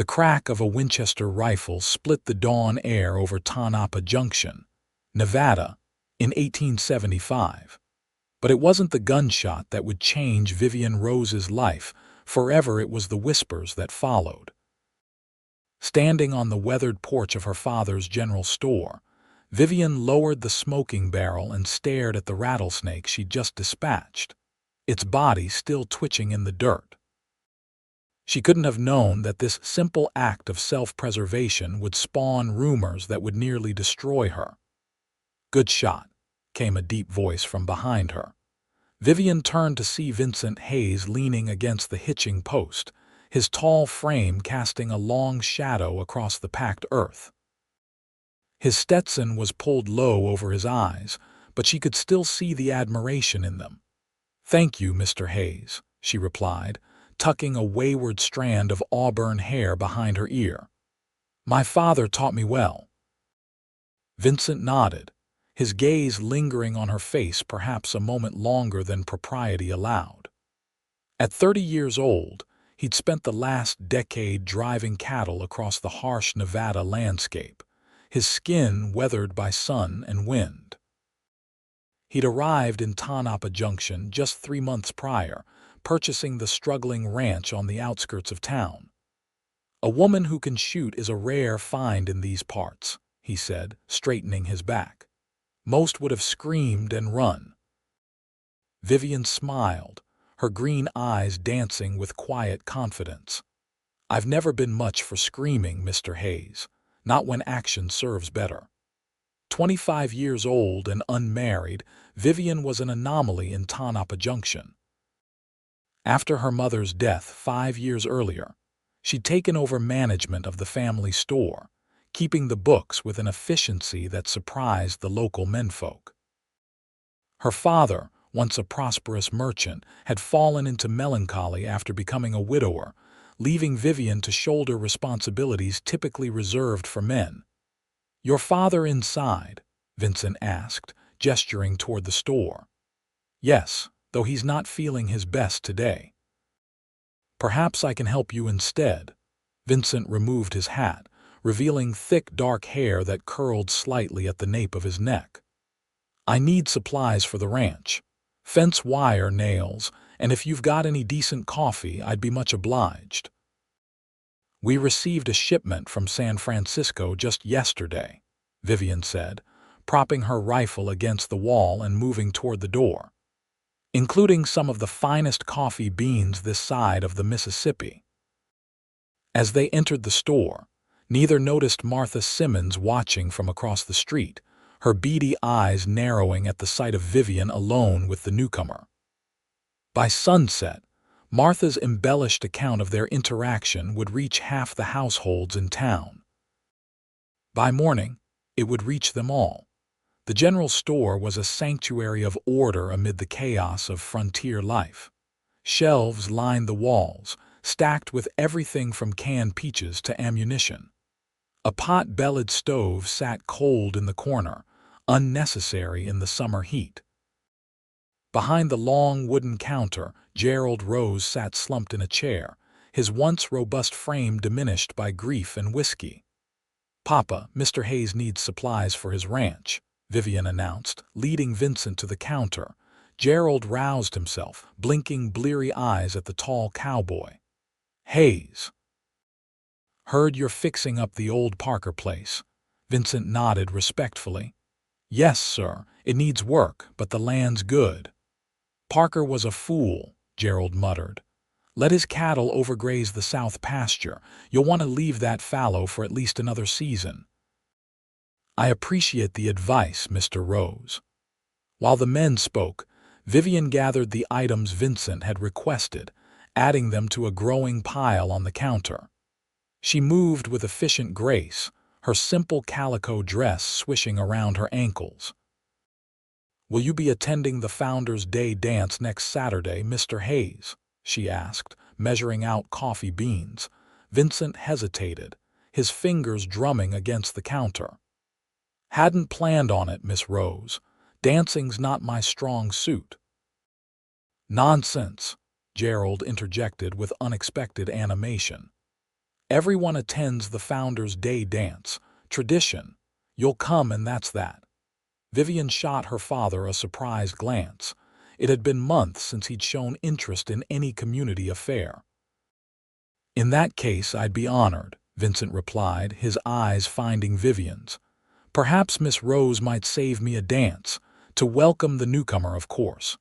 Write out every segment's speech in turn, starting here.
The crack of a Winchester rifle split the dawn air over Tonopah Junction, Nevada, in 1875. But it wasn't the gunshot that would change Vivian Rose's life. Forever it was the whispers that followed. Standing on the weathered porch of her father's general store, Vivian lowered the smoking barrel and stared at the rattlesnake she'd just dispatched, its body still twitching in the dirt. She couldn't have known that this simple act of self-preservation would spawn rumors that would nearly destroy her. "Good shot," came a deep voice from behind her. Vivian turned to see Vincent Hayes leaning against the hitching post, his tall frame casting a long shadow across the packed earth. His Stetson was pulled low over his eyes, but she could still see the admiration in them. "Thank you, Mr. Hayes," she replied, tucking a wayward strand of auburn hair behind her ear. "My father taught me well." Vincent nodded, his gaze lingering on her face perhaps a moment longer than propriety allowed. At 30 years old, he'd spent the last decade driving cattle across the harsh Nevada landscape, his skin weathered by sun and wind. He'd arrived in Tonopah Junction just 3 months prior, purchasing the struggling ranch on the outskirts of town. "A woman who can shoot is a rare find in these parts," he said, straightening his back. "Most would have screamed and run." Vivian smiled, her green eyes dancing with quiet confidence. "I've never been much for screaming, Mr. Hayes, not when action serves better." 25 years old and unmarried, Vivian was an anomaly in Tonopah Junction. After her mother's death 5 years earlier, she'd taken over management of the family store, keeping the books with an efficiency that surprised the local menfolk. Her father, once a prosperous merchant, had fallen into melancholy after becoming a widower, leaving Vivian to shoulder responsibilities typically reserved for men. "Your father inside?" Vincent asked, gesturing toward the store. "Yes, though he's not feeling his best today." "Perhaps I can help you instead." Vincent removed his hat, revealing thick dark hair that curled slightly at the nape of his neck. "I need supplies for the ranch. Fence wire, nails, and if you've got any decent coffee, I'd be much obliged." "We received a shipment from San Francisco just yesterday," Vivian said, propping her rifle against the wall and moving toward the door. "Including some of the finest coffee beans this side of the Mississippi." As they entered the store, neither noticed Martha Simmons watching from across the street, her beady eyes narrowing at the sight of Vivian alone with the newcomer. By sunset, Martha's embellished account of their interaction would reach half the households in town. By morning, it would reach them all. The general store was a sanctuary of order amid the chaos of frontier life. Shelves lined the walls, stacked with everything from canned peaches to ammunition. A pot-bellied stove sat cold in the corner, unnecessary in the summer heat. Behind the long wooden counter, Gerald Rose sat slumped in a chair, his once robust frame diminished by grief and whiskey. "Papa, Mr. Hayes needs supplies for his ranch," Vivian announced, leading Vincent to the counter. Gerald roused himself, blinking bleary eyes at the tall cowboy. "Hayes. Heard you're fixing up the old Parker place." Vincent nodded respectfully. "Yes, sir, it needs work, but the land's good." "Parker was a fool," Gerald muttered. "Let his cattle overgraze the south pasture. You'll want to leave that fallow for at least another season." "I appreciate the advice, Mr. Rose." While the men spoke, Vivian gathered the items Vincent had requested, adding them to a growing pile on the counter. She moved with efficient grace, her simple calico dress swishing around her ankles. "Will you be attending the Founders' Day dance next Saturday, Mr. Hayes?" she asked, measuring out coffee beans. Vincent hesitated, his fingers drumming against the counter. "Hadn't planned on it, Miss Rose. Dancing's not my strong suit." "Nonsense," Gerald interjected with unexpected animation. Everyone attends the Founder's Day dance. Tradition. You'll come and that's that. Vivian shot her father a surprised glance. It had been months since he'd shown interest in any community affair. In that case, I'd be honored, Vincent replied, his eyes finding Vivian's. Perhaps Miss Rose might save me a dance, to welcome the newcomer, of course.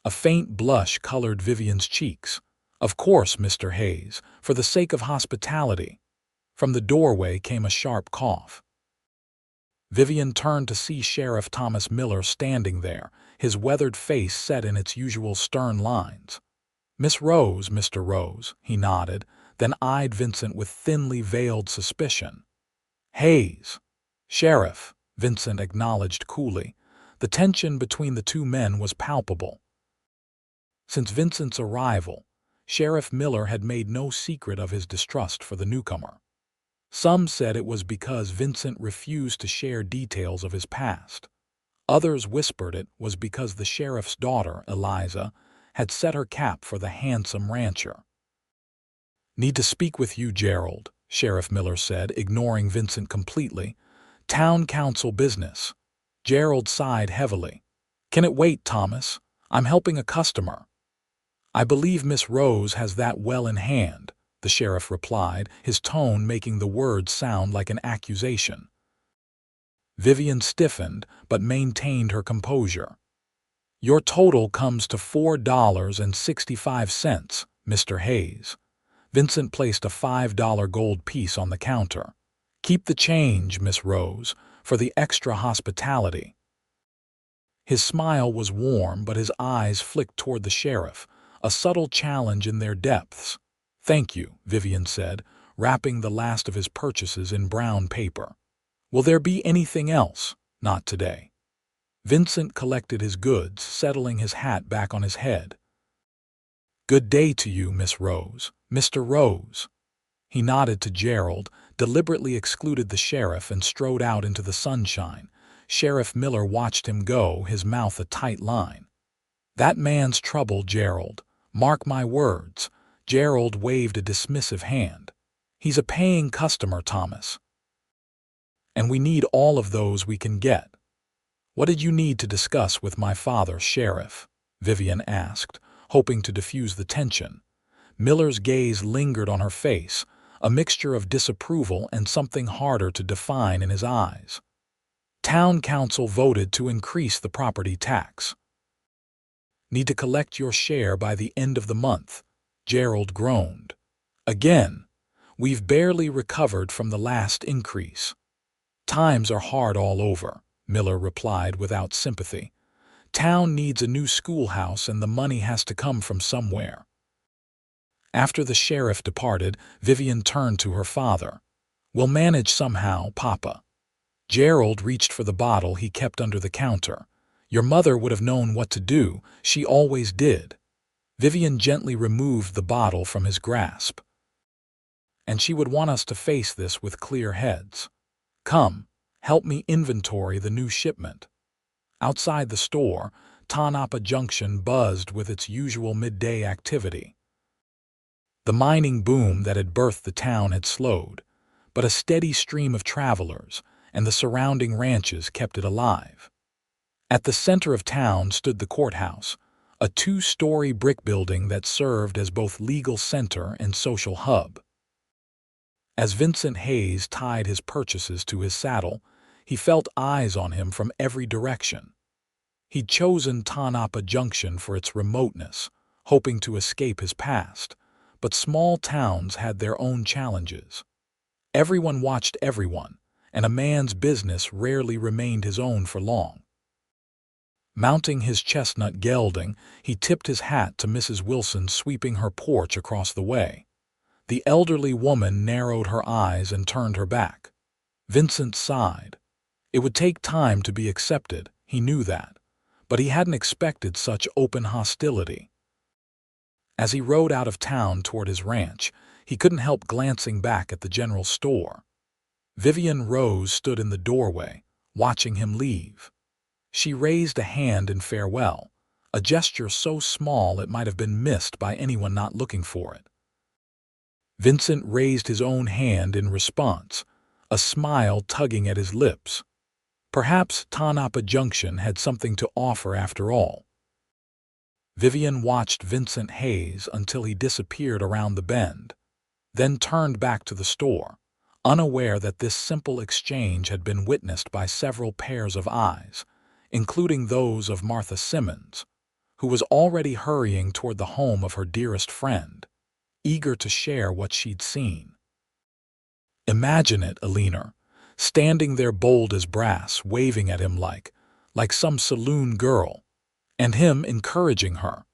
A faint blush colored Vivian's cheeks. Of course, Mr. Hayes, for the sake of hospitality. From the doorway came a sharp cough. Vivian turned to see Sheriff Thomas Miller standing there, his weathered face set in its usual stern lines. Miss Rose, Mr. Rose, he nodded, then eyed Vincent with thinly veiled suspicion. Hayes. Sheriff, Vincent acknowledged coolly. The tension between the two men was palpable. Since Vincent's arrival, Sheriff Miller had made no secret of his distrust for the newcomer. Some said it was because Vincent refused to share details of his past. Others whispered it was because the sheriff's daughter, Eliza, had set her cap for the handsome rancher. Need to speak with you, Gerald, Sheriff Miller said, ignoring Vincent completely. Town council business. Gerald sighed heavily. Can it wait, Thomas? I'm helping a customer. I believe Miss Rose has that well in hand, the sheriff replied, his tone making the words sound like an accusation. Vivian stiffened, but maintained her composure. Your total comes to $4.65, Mr. Hayes. Vincent placed a $5 gold piece on the counter. Keep the change, Miss Rose, for the extra hospitality. His smile was warm, but his eyes flicked toward the sheriff, a subtle challenge in their depths. Thank you, Vivian said, wrapping the last of his purchases in brown paper. Will there be anything else? Not today. Vincent collected his goods, settling his hat back on his head. Good day to you, Miss Rose. Mr. Rose. He nodded to Gerald, deliberately excluded the sheriff, and strode out into the sunshine. Sheriff Miller watched him go, his mouth a tight line. That man's trouble, Gerald. Mark my words. Gerald waved a dismissive hand. He's a paying customer, Thomas. And we need all of those we can get. What did you need to discuss with my father, Sheriff? Vivian asked, hoping to diffuse the tension. Miller's gaze lingered on her face, a mixture of disapproval and something harder to define in his eyes. Town council voted to increase the property tax. Need to collect your share by the end of the month, Gerald groaned. Again, we've barely recovered from the last increase. Times are hard all over, Miller replied without sympathy. Town needs a new schoolhouse and the money has to come from somewhere. After the sheriff departed, Vivian turned to her father. We'll manage somehow, Papa. Gerald reached for the bottle he kept under the counter. Your mother would have known what to do. She always did. Vivian gently removed the bottle from his grasp. And she would want us to face this with clear heads. Come, help me inventory the new shipment. Outside the store, Tonopah Junction buzzed with its usual midday activity. The mining boom that had birthed the town had slowed, but a steady stream of travelers and the surrounding ranches kept it alive. At the center of town stood the courthouse, a two-story brick building that served as both legal center and social hub. As Vincent Hayes tied his purchases to his saddle, he felt eyes on him from every direction. He'd chosen Tonopah Junction for its remoteness, hoping to escape his past, but small towns had their own challenges. Everyone watched everyone, and a man's business rarely remained his own for long. Mounting his chestnut gelding, he tipped his hat to Mrs. Wilson sweeping her porch across the way. The elderly woman narrowed her eyes and turned her back. Vincent sighed. It would take time to be accepted, he knew that, but he hadn't expected such open hostility. As he rode out of town toward his ranch, he couldn't help glancing back at the general store. Vivian Rose stood in the doorway, watching him leave. She raised a hand in farewell, a gesture so small it might have been missed by anyone not looking for it. Vincent raised his own hand in response, a smile tugging at his lips. Perhaps Tonopah Junction had something to offer after all. Vivian watched Vincent Hayes until he disappeared around the bend, then turned back to the store, unaware that this simple exchange had been witnessed by several pairs of eyes, including those of Martha Simmons, who was already hurrying toward the home of her dearest friend, eager to share what she'd seen. Imagine it, Alina, standing there bold as brass, waving at him like some saloon girl, and him encouraging her.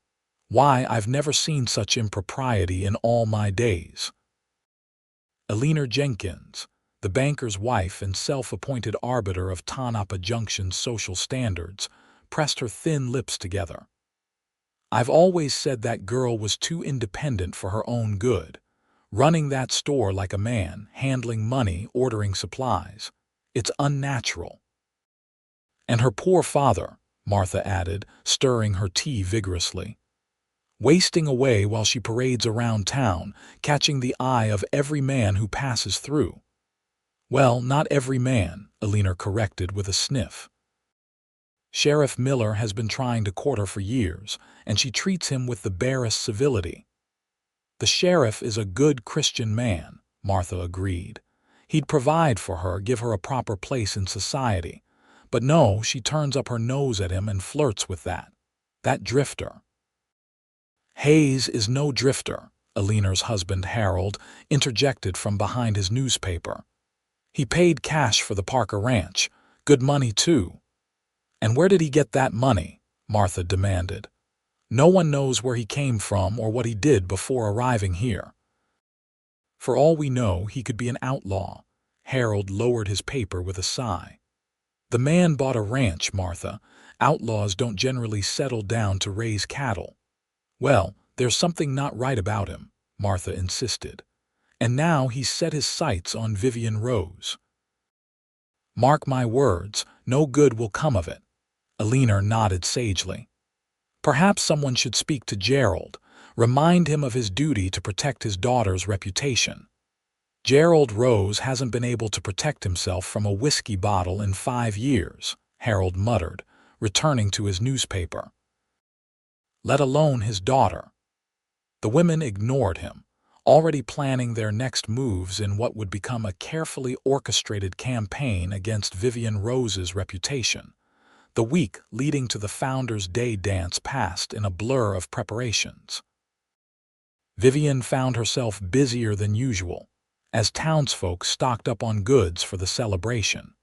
Why, I've never seen such impropriety in all my days. Alina Jenkins, the banker's wife and self-appointed arbiter of Tonopah Junction's social standards, pressed her thin lips together. I've always said that girl was too independent for her own good, running that store like a man, handling money, ordering supplies. It's unnatural. And her poor father, Martha added, stirring her tea vigorously, wasting away while she parades around town, catching the eye of every man who passes through. Well, not every man, Alina corrected with a sniff. Sheriff Miller has been trying to court her for years, and she treats him with the barest civility. The sheriff is a good Christian man, Martha agreed. He'd provide for her, give her a proper place in society. But no, she turns up her nose at him and flirts with that drifter. Hayes is no drifter, Alina's husband Harold interjected from behind his newspaper. He paid cash for the Parker Ranch, good money too. And where did he get that money? Martha demanded. No one knows where he came from or what he did before arriving here. For all we know, he could be an outlaw. Harold lowered his paper with a sigh. The man bought a ranch, Martha. Outlaws don't generally settle down to raise cattle. Well, there's something not right about him, Martha insisted. And now he's set his sights on Vivian Rose. Mark my words, no good will come of it. Alina nodded sagely. Perhaps someone should speak to Gerald, remind him of his duty to protect his daughter's reputation. Gerald Rose hasn't been able to protect himself from a whiskey bottle in 5 years, Harold muttered, returning to his newspaper. Let alone his daughter. The women ignored him, already planning their next moves in what would become a carefully orchestrated campaign against Vivian Rose's reputation. The week leading to the Founders' Day dance passed in a blur of preparations. Vivian found herself busier than usual, as townsfolk stocked up on goods for the celebration.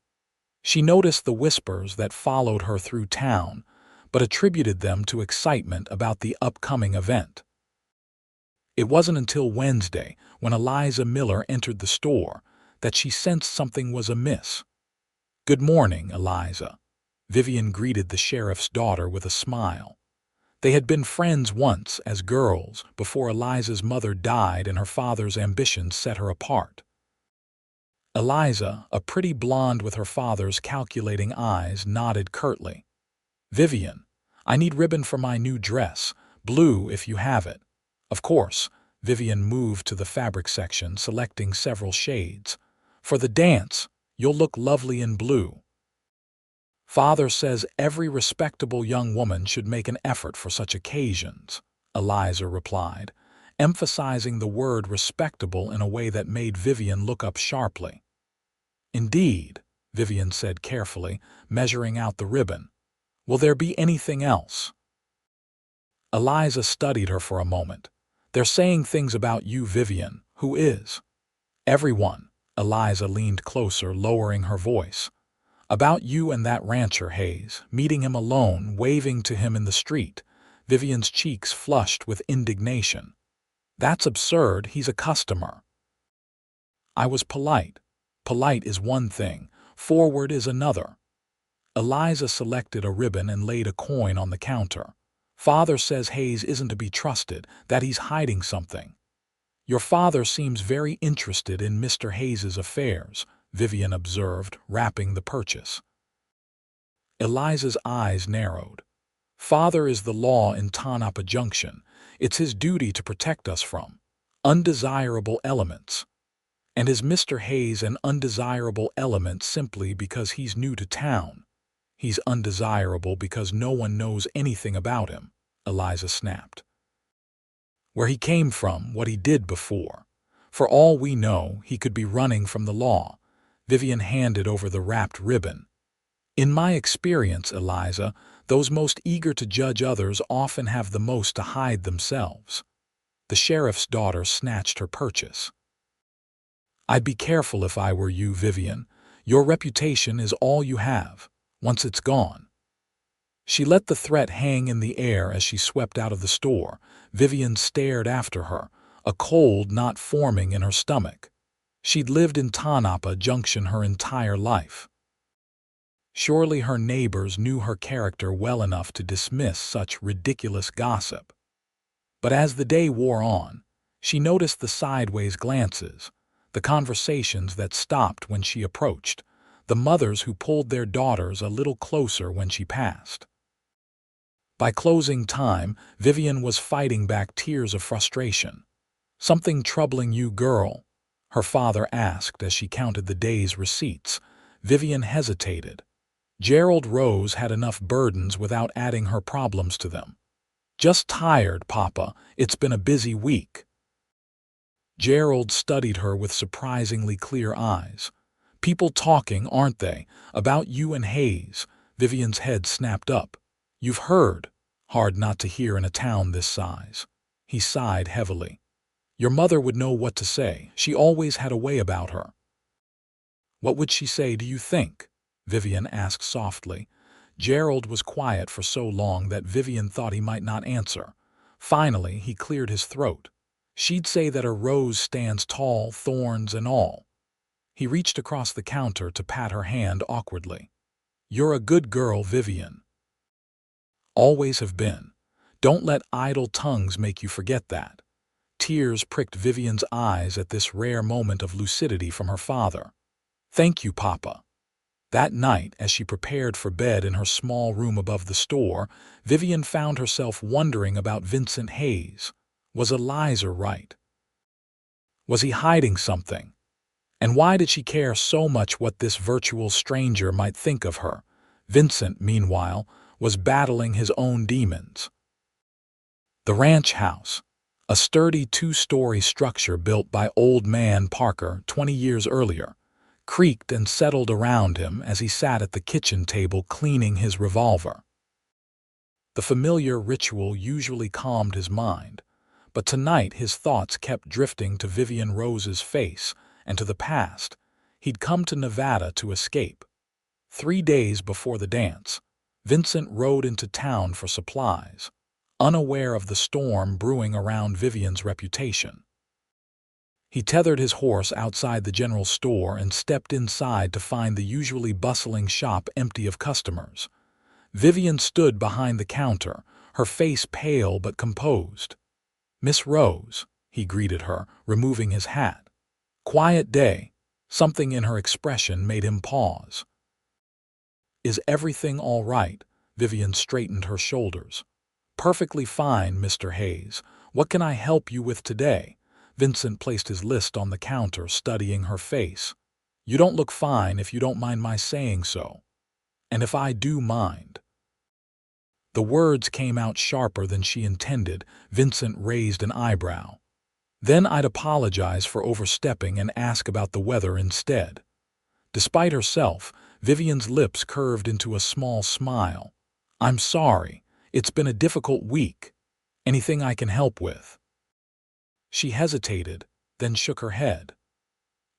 She noticed the whispers that followed her through town, but attributed them to excitement about the upcoming event. It wasn't until Wednesday, when Eliza Miller entered the store, that she sensed something was amiss. "Good morning, Eliza," Vivian greeted the sheriff's daughter with a smile. They had been friends once as girls before Eliza's mother died and her father's ambitions set her apart. Eliza, a pretty blonde with her father's calculating eyes, nodded curtly. "Vivian, I need ribbon for my new dress, blue if you have it." Of course, Vivian moved to the fabric section, selecting several shades. "For the dance, you'll look lovely in blue." "Father says every respectable young woman should make an effort for such occasions," Eliza replied, emphasizing the word respectable in a way that made Vivian look up sharply. "Indeed," Vivian said carefully, measuring out the ribbon. "Will there be anything else?" Eliza studied her for a moment. "They're saying things about you, Vivian. Who is?" "Everyone." Eliza leaned closer, lowering her voice. "About you and that rancher Hayes, meeting him alone, waving to him in the street." Vivian's cheeks flushed with indignation. "That's absurd. He's a customer." "I was polite. Polite is one thing, forward is another." Eliza selected a ribbon and laid a coin on the counter. "Father says Hayes isn't to be trusted, that he's hiding something." "Your father seems very interested in Mr. Hayes's affairs," Vivian observed, wrapping the purchase. Eliza's eyes narrowed. "Father is the law in Tonopah Junction. It's his duty to protect us from." Undesirable elements. And is Mr. Hayes an undesirable element simply because he's new to town? He's undesirable because no one knows anything about him, Eliza snapped. Where he came from, what he did before. For all we know, he could be running from the law. Vivian handed over the wrapped ribbon. In my experience, Eliza, those most eager to judge others often have the most to hide themselves. The sheriff's daughter snatched her purchase. I'd be careful if I were you, Vivian. Your reputation is all you have. Once it's gone. She let the threat hang in the air as she swept out of the store. Vivian stared after her, a cold knot forming in her stomach. She'd lived in Tonopah Junction her entire life. Surely her neighbors knew her character well enough to dismiss such ridiculous gossip. But as the day wore on, she noticed the sideways glances, the conversations that stopped when she approached, the mothers who pulled their daughters a little closer when she passed. By closing time, Vivian was fighting back tears of frustration. "Something troubling you, girl?" her father asked as she counted the day's receipts. Vivian hesitated. Gerald Rose had enough burdens without adding her problems to them. "Just tired, Papa. It's been a busy week." Gerald studied her with surprisingly clear eyes. "People talking, aren't they, about you and Hayes?" Vivian's head snapped up. "You've heard." Hard not to hear in a town this size. He sighed heavily. "Your mother would know what to say. She always had a way about her." "What would she say, do you think?" Vivian asked softly. Gerald was quiet for so long that Vivian thought he might not answer. Finally, he cleared his throat. "She'd say that a rose stands tall, thorns and all." He reached across the counter to pat her hand awkwardly. "You're a good girl, Vivian. Always have been. Don't let idle tongues make you forget that." Tears pricked Vivian's eyes at this rare moment of lucidity from her father. "Thank you, Papa." That night, as she prepared for bed in her small room above the store, Vivian found herself wondering about Vincent Hayes. Was Eliza right? Was he hiding something? And why did she care so much what this virtual stranger might think of her? Vincent, meanwhile, was battling his own demons. The ranch house, a sturdy two-story structure built by Old Man Parker 20 years earlier, creaked and settled around him as he sat at the kitchen table cleaning his revolver. The familiar ritual usually calmed his mind, but tonight his thoughts kept drifting to Vivian Rose's face and to the past. He'd come to Nevada to escape. 3 days before the dance, Vincent rode into town for supplies, unaware of the storm brewing around Vivian's reputation. He tethered his horse outside the general store and stepped inside to find the usually bustling shop empty of customers. Vivian stood behind the counter, her face pale but composed. "Miss Rose," he greeted her, removing his hat. "Quiet day." Something in her expression made him pause. "Is everything all right?" Vivian straightened her shoulders. "Perfectly fine, Mr. Hayes. What can I help you with today?" Vincent placed his list on the counter, studying her face. "You don't look fine, if you don't mind my saying so." "And if I do mind?" The words came out sharper than she intended. Vincent raised an eyebrow. "Then I'd apologize for overstepping and ask about the weather instead." Despite herself, Vivian's lips curved into a small smile. "I'm sorry. It's been a difficult week. Anything I can help with?" She hesitated, then shook her head.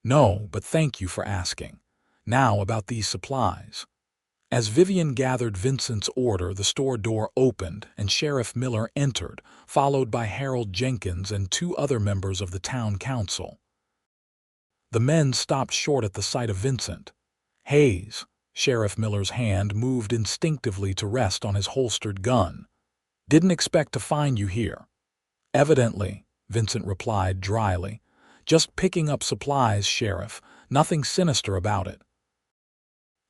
"No, but thank you for asking. Now about these supplies." As Vivian gathered Vincent's order, the store door opened and Sheriff Miller entered, followed by Harold Jenkins and 2 other members of the town council. The men stopped short at the sight of Vincent. "Hayes." Sheriff Miller's hand moved instinctively to rest on his holstered gun. "Didn't expect to find you here." "Evidently," Vincent replied dryly. "Just picking up supplies, Sheriff. Nothing sinister about it."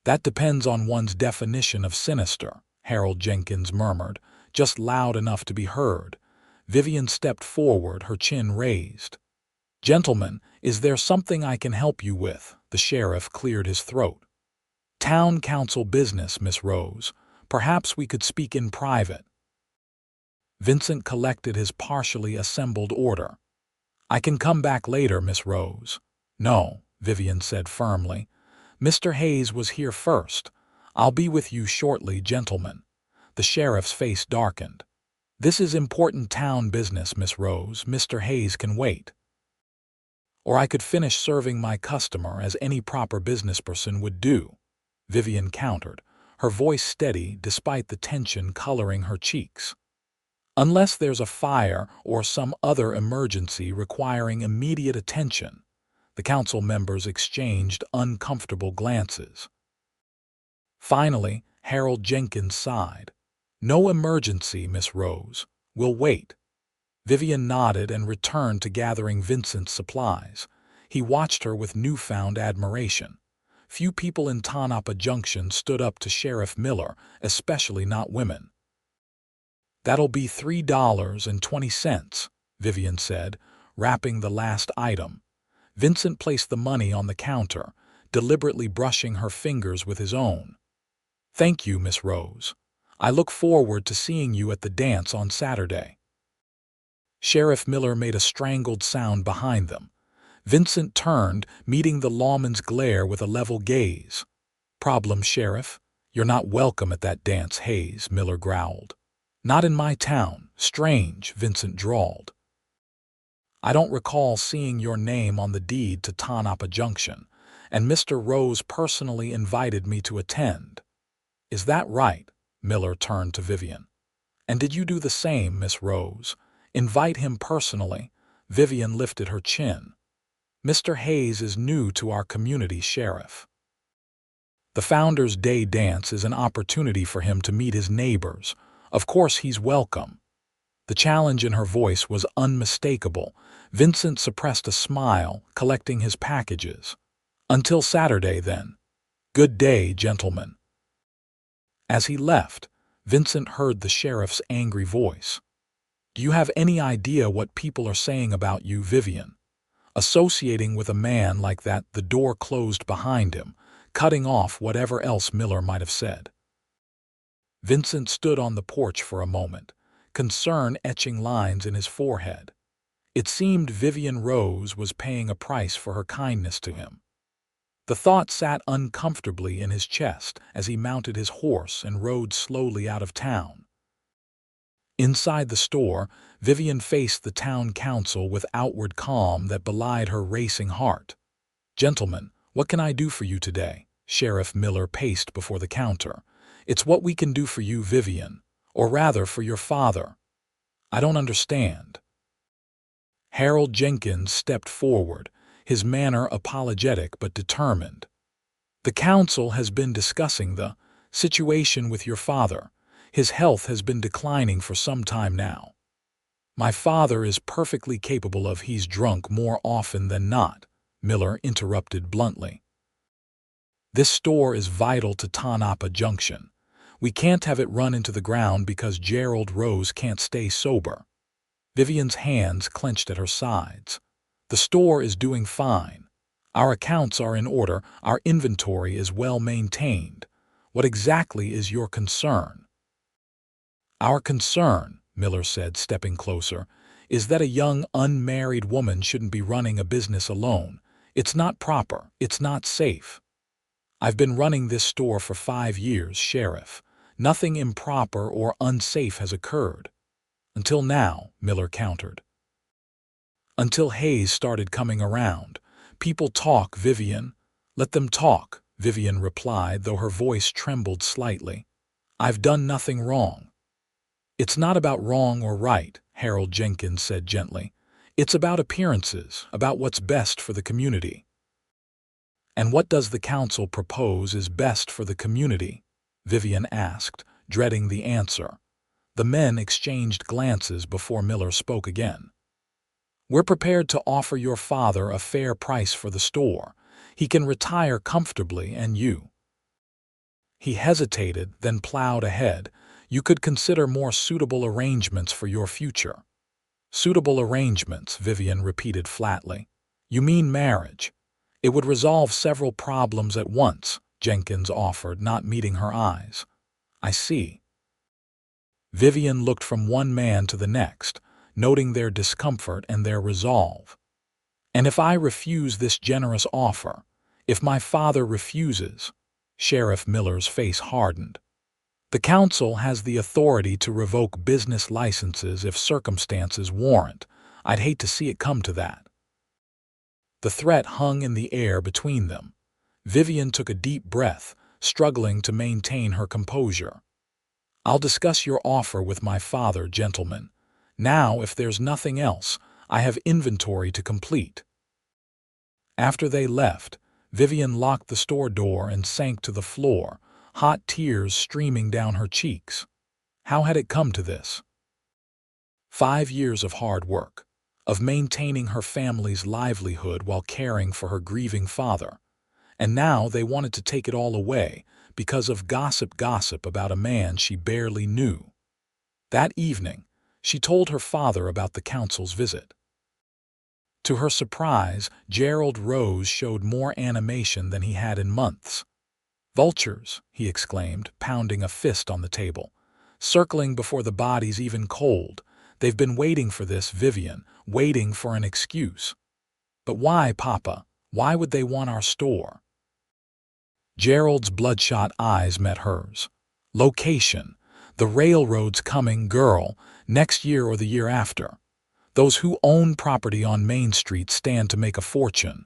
"That depends on one's definition of sinister," Harold Jenkins murmured, just loud enough to be heard. Vivian stepped forward, her chin raised. "Gentlemen, is there something I can help you with?" The sheriff cleared his throat. "Town council business, Miss Rose. Perhaps we could speak in private." Vincent collected his partially assembled order. "I can come back later, Miss Rose." "No," Vivian said firmly. "Mr. Hayes was here first. I'll be with you shortly, gentlemen." The sheriff's face darkened. "This is important town business, Miss Rose. Mr. Hayes can wait." "Or I could finish serving my customer as any proper businessperson would do," Vivian countered, her voice steady despite the tension coloring her cheeks. "Unless there's a fire or some other emergency requiring immediate attention." The council members exchanged uncomfortable glances. Finally, Harold Jenkins sighed. "No emergency, Miss Rose. We'll wait." Vivian nodded and returned to gathering Vincent's supplies. He watched her with newfound admiration. Few people in Tonopah Junction stood up to Sheriff Miller, especially not women. "That'll be $3.20, Vivian said, wrapping the last item. Vincent placed the money on the counter, deliberately brushing her fingers with his own. "Thank you, Miss Rose. I look forward to seeing you at the dance on Saturday." Sheriff Miller made a strangled sound behind them. Vincent turned, meeting the lawman's glare with a level gaze. "Problem, Sheriff? You're not welcome at that dance, Hayes," Miller growled. "Not in my town. Strange," Vincent drawled. "I don't recall seeing your name on the deed to Tonopah Junction, and Mr. Rose personally invited me to attend." "Is that right?" Miller turned to Vivian. "And did you do the same, Miss Rose? Invite him personally?" Vivian lifted her chin. "Mr. Hayes is new to our community, Sheriff. The Founders' Day dance is an opportunity for him to meet his neighbors. Of course he's welcome." The challenge in her voice was unmistakable. Vincent suppressed a smile, collecting his packages. "Until Saturday, then. Good day, gentlemen." As he left, Vincent heard the sheriff's angry voice. "Do you have any idea what people are saying about you, Vivian? Associating with a man like that." The door closed behind him, cutting off whatever else Miller might have said. Vincent stood on the porch for a moment, concern etching lines in his forehead. It seemed Vivian Rose was paying a price for her kindness to him. The thought sat uncomfortably in his chest as he mounted his horse and rode slowly out of town. Inside the store, Vivian faced the town council with outward calm that belied her racing heart. "Gentlemen, what can I do for you today?" Sheriff Miller paced before the counter. "It's what we can do for you, Vivian, or rather for your father." "I don't understand." Harold Jenkins stepped forward, his manner apologetic but determined. "The council has been discussing the situation with your father. His health has been declining for some time now." "My father is perfectly capable of he's drunk more often than not," Miller interrupted bluntly. "This store is vital to Tonopah Junction. We can't have it run into the ground because Gerald Rose can't stay sober." Vivian's hands clenched at her sides. "The store is doing fine. Our accounts are in order, our inventory is well maintained. What exactly is your concern?" "Our concern," Miller said, stepping closer, "is that a young unmarried woman shouldn't be running a business alone. It's not proper, it's not safe." "I've been running this store for 5 years, Sheriff. Nothing improper or unsafe has occurred." "Until now," Miller countered. "Until Hayes started coming around. People talk, Vivian." "Let them talk," Vivian replied, though her voice trembled slightly. "I've done nothing wrong." "It's not about wrong or right," Harold Jenkins said gently. "It's about appearances, about what's best for the community." "And what does the council propose is best for the community?" Vivian asked, dreading the answer. The men exchanged glances before Miller spoke again. "We're prepared to offer your father a fair price for the store. He can retire comfortably, and you—" He hesitated, then plowed ahead. "You could consider more suitable arrangements for your future." "Suitable arrangements," Vivian repeated flatly. You mean marriage? It would resolve several problems at once, Jenkins offered, not meeting her eyes. I see. Vivian looked from one man to the next, noting their discomfort and their resolve. And if I refuse this generous offer, if my father refuses, Sheriff Miller's face hardened. The council has the authority to revoke business licenses if circumstances warrant. I'd hate to see it come to that. The threat hung in the air between them. Vivian took a deep breath, struggling to maintain her composure. I'll discuss your offer with my father, gentlemen. Now, if there's nothing else, I have inventory to complete. After they left, Vivian locked the store door and sank to the floor, hot tears streaming down her cheeks. How had it come to this? 5 years of hard work, of maintaining her family's livelihood while caring for her grieving father. And now they wanted to take it all away because of gossip about a man she barely knew. That evening, she told her father about the council's visit. To her surprise, Gerald Rose showed more animation than he had in months. "Vultures," he exclaimed, pounding a fist on the table. "Circling before the body's even cold. They've been waiting for this, Vivian, waiting for an excuse." "But why, Papa? Why would they want our store?" Gerald's bloodshot eyes met hers. "Location. The railroad's coming, girl, next year or the year after. Those who own property on Main Street stand to make a fortune."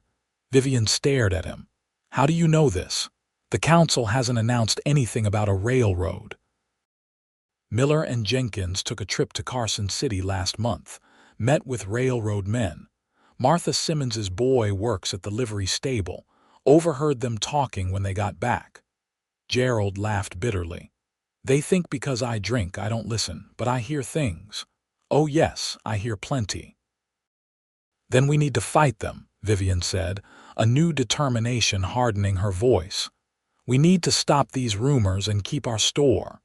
Vivian stared at him. "How do you know this? The council hasn't announced anything about a railroad." Miller and Jenkins took a trip to Carson City last month, met with railroad men. Martha Simmons's boy works at the livery stable, overheard them talking when they got back. Gerald laughed bitterly. "They think because I drink I don't listen, but I hear things. Oh yes, I hear plenty." "Then we need to fight them," Vivian said, a new determination hardening her voice. "We need to stop these rumors and keep our store."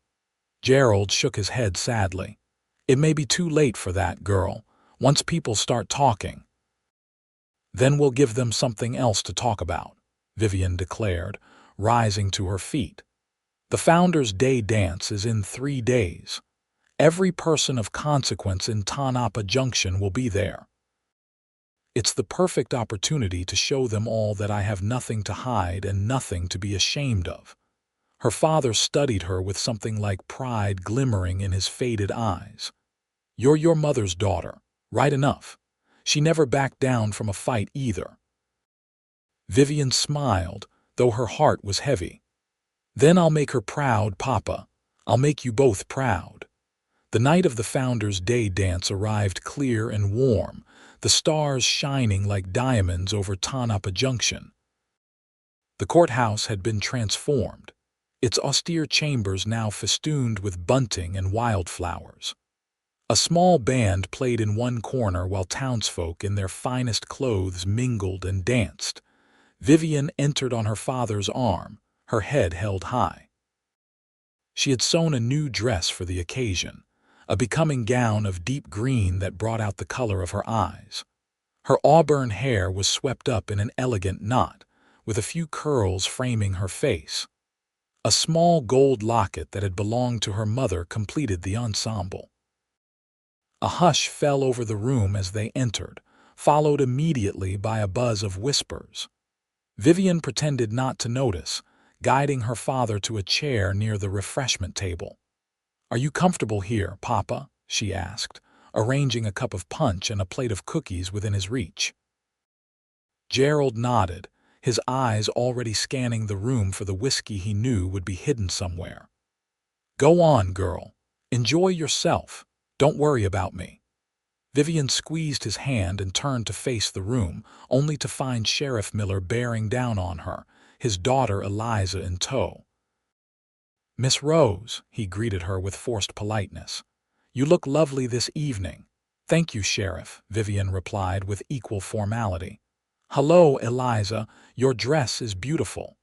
Gerald shook his head sadly. "It may be too late for that, girl, once people start talking." "Then we'll give them something else to talk about," Vivian declared, rising to her feet. "The Founders' Day dance is in 3 days. Every person of consequence in Tonopah Junction will be there. It's the perfect opportunity to show them all that I have nothing to hide and nothing to be ashamed of." Her father studied her with something like pride glimmering in his faded eyes. "You're your mother's daughter, right enough. She never backed down from a fight either." Vivian smiled, though her heart was heavy. "Then I'll make her proud, Papa. I'll make you both proud." The night of the Founders' Day dance arrived clear and warm, the stars shining like diamonds over Tonopah Junction. The courthouse had been transformed, its austere chambers now festooned with bunting and wildflowers. A small band played in one corner while townsfolk in their finest clothes mingled and danced. Vivian entered on her father's arm, her head held high. She had sewn a new dress for the occasion, a becoming gown of deep green that brought out the color of her eyes. Her auburn hair was swept up in an elegant knot, with a few curls framing her face. A small gold locket that had belonged to her mother completed the ensemble. A hush fell over the room as they entered, followed immediately by a buzz of whispers. Vivian pretended not to notice, guiding her father to a chair near the refreshment table. "Are you comfortable here, Papa?" she asked, arranging a cup of punch and a plate of cookies within his reach. Gerald nodded, his eyes already scanning the room for the whiskey he knew would be hidden somewhere. "Go on, girl. Enjoy yourself. Don't worry about me." Vivian squeezed his hand and turned to face the room, only to find Sheriff Miller bearing down on her, his daughter Eliza in tow. "Miss Rose," he greeted her with forced politeness. "You look lovely this evening." "Thank you, Sheriff," Vivian replied with equal formality. "Hello, Eliza. Your dress is beautiful."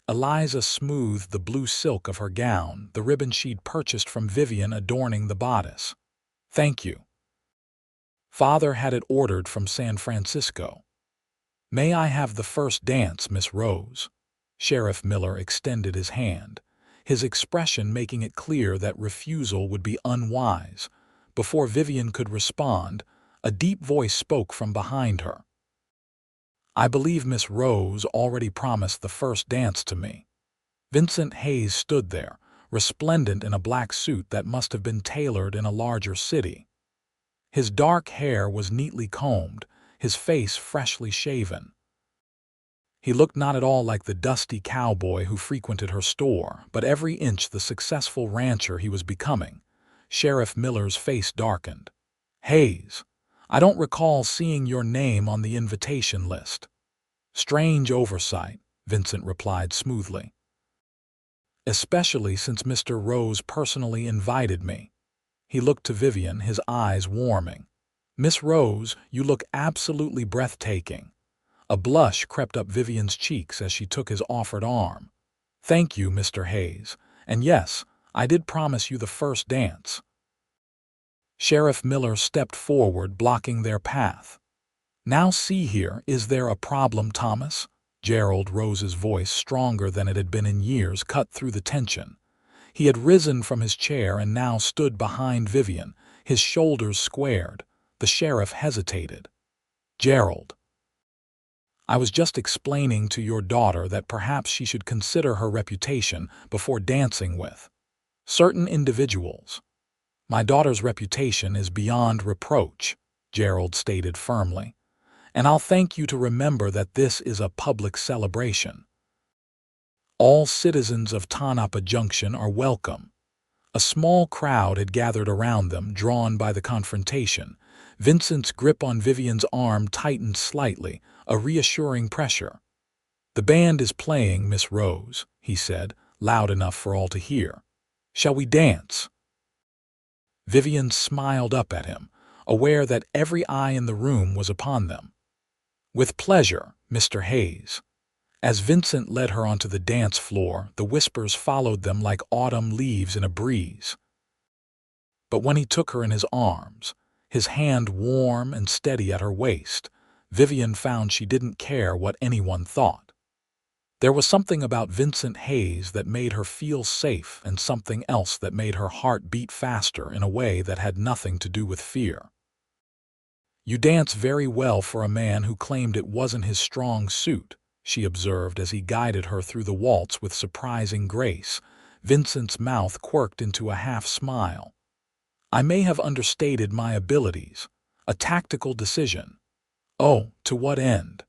Eliza smoothed the blue silk of her gown, the ribbon she'd purchased from Vivian adorning the bodice. "Thank you. Father had it ordered from San Francisco." "May I have the first dance, Miss Rose?" Sheriff Miller extended his hand, his expression making it clear that refusal would be unwise. Before Vivian could respond, a deep voice spoke from behind her. "I believe Miss Rose already promised the first dance to me." Vincent Hayes stood there, resplendent in a black suit that must have been tailored in a larger city. His dark hair was neatly combed, his face freshly shaven. He looked not at all like the dusty cowboy who frequented her store, but every inch the successful rancher he was becoming. Sheriff Miller's face darkened. "Hayes, I don't recall seeing your name on the invitation list." "Strange oversight," Vincent replied smoothly. "Especially since Mr. Rose personally invited me." He looked to Vivian, his eyes warming. "Miss Rose, you look absolutely breathtaking." A blush crept up Vivian's cheeks as she took his offered arm. "Thank you, Mr. Hayes. And yes, I did promise you the first dance." Sheriff Miller stepped forward, blocking their path. "Now see here, is there a problem, Thomas?" Gerald Rose's voice, stronger than it had been in years, cut through the tension. He had risen from his chair and now stood behind Vivian, his shoulders squared. The sheriff hesitated. "Gerald, I was just explaining to your daughter that perhaps she should consider her reputation before dancing with certain individuals." "My daughter's reputation is beyond reproach," Gerald stated firmly. "And I'll thank you to remember that this is a public celebration. All citizens of Tonopah Junction are welcome." A small crowd had gathered around them, drawn by the confrontation. Vincent's grip on Vivian's arm tightened slightly, a reassuring pressure. "The band is playing, Miss Rose," he said, loud enough for all to hear. "Shall we dance?" Vivian smiled up at him, aware that every eye in the room was upon them. "With pleasure, Mr. Hayes." As Vincent led her onto the dance floor, the whispers followed them like autumn leaves in a breeze. But when he took her in his arms, his hand warm and steady at her waist, Vivian found she didn't care what anyone thought. There was something about Vincent Hayes that made her feel safe, and something else that made her heart beat faster in a way that had nothing to do with fear. "You dance very well for a man who claimed it wasn't his strong suit," she observed as he guided her through the waltz with surprising grace. Vincent's mouth quirked into a half-smile. "I may have understated my abilities. A tactical decision." "Oh, to what end?"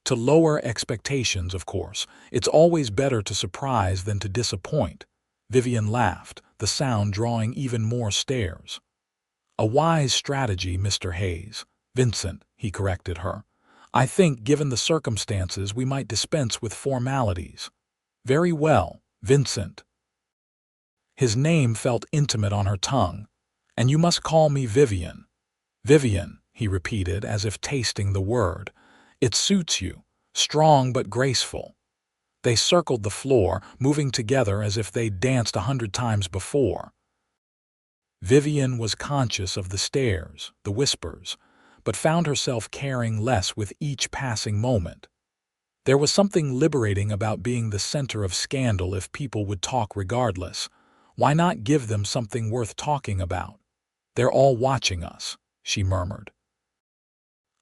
"To lower expectations, of course. It's always better to surprise than to disappoint." Vivian laughed, the sound drawing even more stares. "A wise strategy, Mr. Hayes." "Vincent," he corrected her. "I think, given the circumstances, we might dispense with formalities." "Very well, Vincent." His name felt intimate on her tongue. "And you must call me Vivian." "Vivian," he repeated, as if tasting the word. "It suits you, strong but graceful." They circled the floor, moving together as if they'd danced 100 times before. Vivian was conscious of the stares, the whispers, but found herself caring less with each passing moment. There was something liberating about being the center of scandal if people would talk regardless. Why not give them something worth talking about? "They're all watching us," she murmured.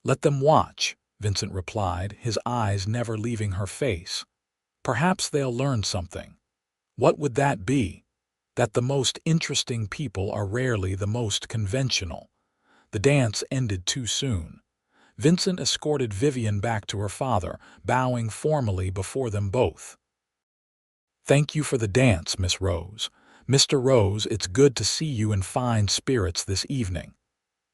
"Let them watch," Vincent replied, his eyes never leaving her face. "Perhaps they'll learn something." "What would that be?" "That the most interesting people are rarely the most conventional." The dance ended too soon. Vincent escorted Vivian back to her father, bowing formally before them both. "Thank you for the dance, Miss Rose. Mr. Rose, it's good to see you in fine spirits this evening."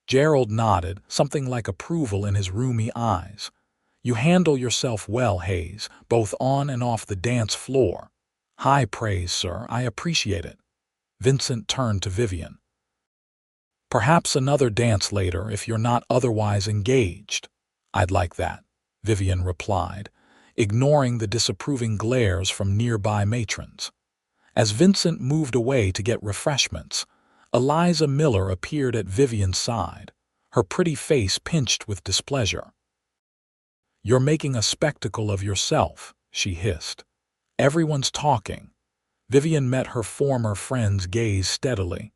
Gerald nodded, something like approval in his rheumy eyes. "You handle yourself well, Hayes, both on and off the dance floor." "High praise, sir. I appreciate it." Vincent turned to Vivian. "Perhaps another dance later if you're not otherwise engaged." "I'd like that," Vivian replied, ignoring the disapproving glares from nearby matrons. As Vincent moved away to get refreshments, Eliza Miller appeared at Vivian's side, her pretty face pinched with displeasure. "You're making a spectacle of yourself," she hissed. "Everyone's talking." Vivian met her former friend's gaze steadily.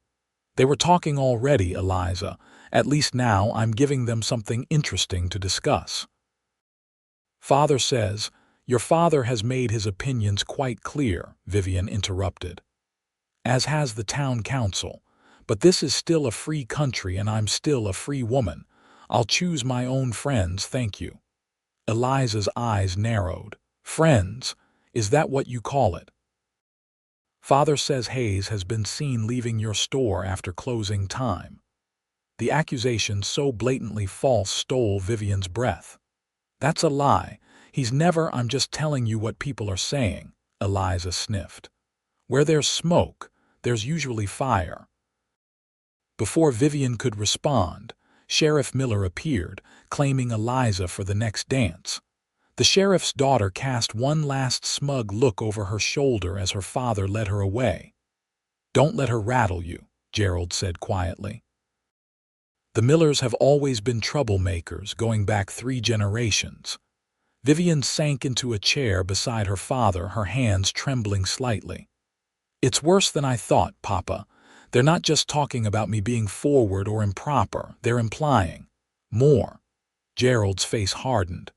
"They were talking already, Eliza. At least now I'm giving them something interesting to discuss." "Father says—" "Your father has made his opinions quite clear," Vivian interrupted. "As has the town council. But this is still a free country and I'm still a free woman. I'll choose my own friends, thank you." Eliza's eyes narrowed. "Friends? Is that what you call it?" "Father says Hayes has been seen leaving your store after closing time." The accusation, so blatantly false, stole Vivian's breath. "That's a lie. He's never—" "I'm just telling you what people are saying," Eliza sniffed. "Where there's smoke, there's usually fire." Before Vivian could respond, Sheriff Miller appeared, claiming Eliza for the next dance. The sheriff's daughter cast one last smug look over her shoulder as her father led her away. "Don't let her rattle you," Gerald said quietly. "The Millers have always been troublemakers, going back 3 generations." Vivian sank into a chair beside her father, her hands trembling slightly. "It's worse than I thought, Papa. They're not just talking about me being forward or improper, they're implying more." Gerald's face hardened.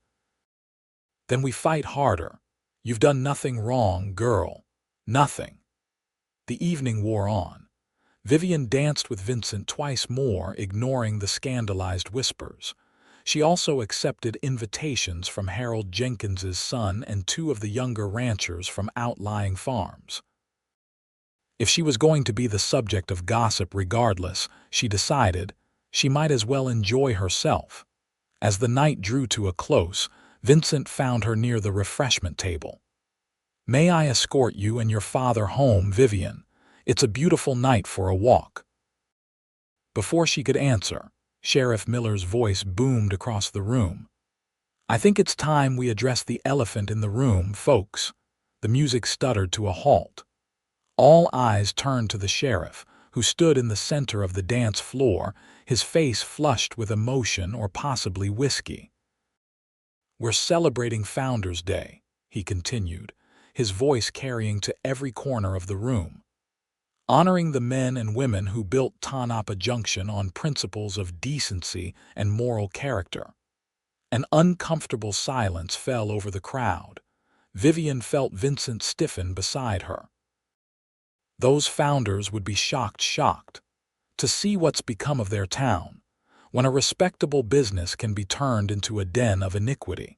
"Then we fight harder. You've done nothing wrong, girl. Nothing." The evening wore on. Vivian danced with Vincent twice more, ignoring the scandalized whispers. She also accepted invitations from Harold Jenkins's son and 2 of the younger ranchers from outlying farms. If she was going to be the subject of gossip regardless, she decided, she might as well enjoy herself. As the night drew to a close, Vincent found her near the refreshment table. "May I escort you and your father home, Vivian? It's a beautiful night for a walk." Before she could answer, Sheriff Miller's voice boomed across the room. "I think it's time we address the elephant in the room, folks." The music stuttered to a halt. All eyes turned to the sheriff, who stood in the center of the dance floor, his face flushed with emotion or possibly whiskey. "We're celebrating Founders' Day," he continued, his voice carrying to every corner of the room. "Honoring the men and women who built Tonopah Junction on principles of decency and moral character." An uncomfortable silence fell over the crowd. Vivian felt Vincent stiffen beside her. Those founders would be shocked to see what's become of their town, when a respectable business can be turned into a den of iniquity.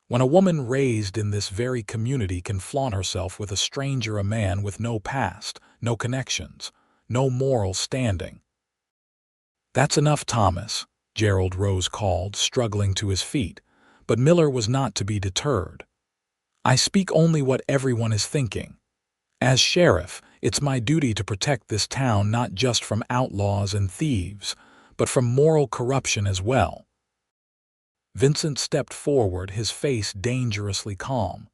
When a woman raised in this very community can flaunt herself with a stranger, a man with no past, no connections, no moral standing. "That's enough, Thomas," Gerald Rose called, struggling to his feet, but Miller was not to be deterred. "I speak only what everyone is thinking. As sheriff, it's my duty to protect this town not just from outlaws and thieves, but from moral corruption as well." Vincent stepped forward, his face dangerously calm.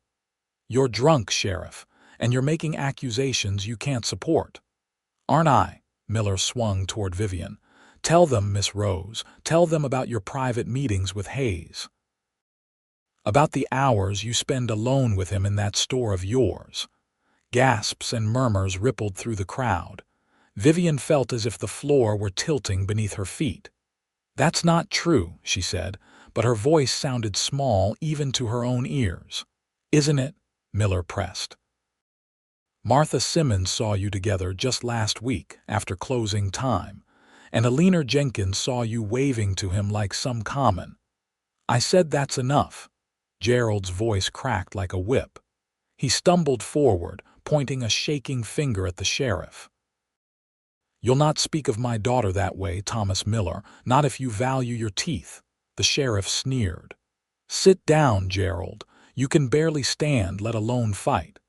"You're drunk, Sheriff, and you're making accusations you can't support." "Aren't I?" Miller swung toward Vivian. "Tell them, Miss Rose, tell them about your private meetings with Hayes. About the hours you spend alone with him in that store of yours." Gasps and murmurs rippled through the crowd. Vivian felt as if the floor were tilting beneath her feet. "That's not true," she said, but her voice sounded small even to her own ears. "Isn't it?" Miller pressed. "Martha Simmons saw you together just last week after closing time, and Alina Jenkins saw you waving to him like some common." "I said that's enough." Gerald's voice cracked like a whip. He stumbled forward, pointing a shaking finger at the sheriff. "You'll not speak of my daughter that way, Thomas Miller, not if you value your teeth," the sheriff sneered. "Sit down, Gerald. You can barely stand, let alone fight."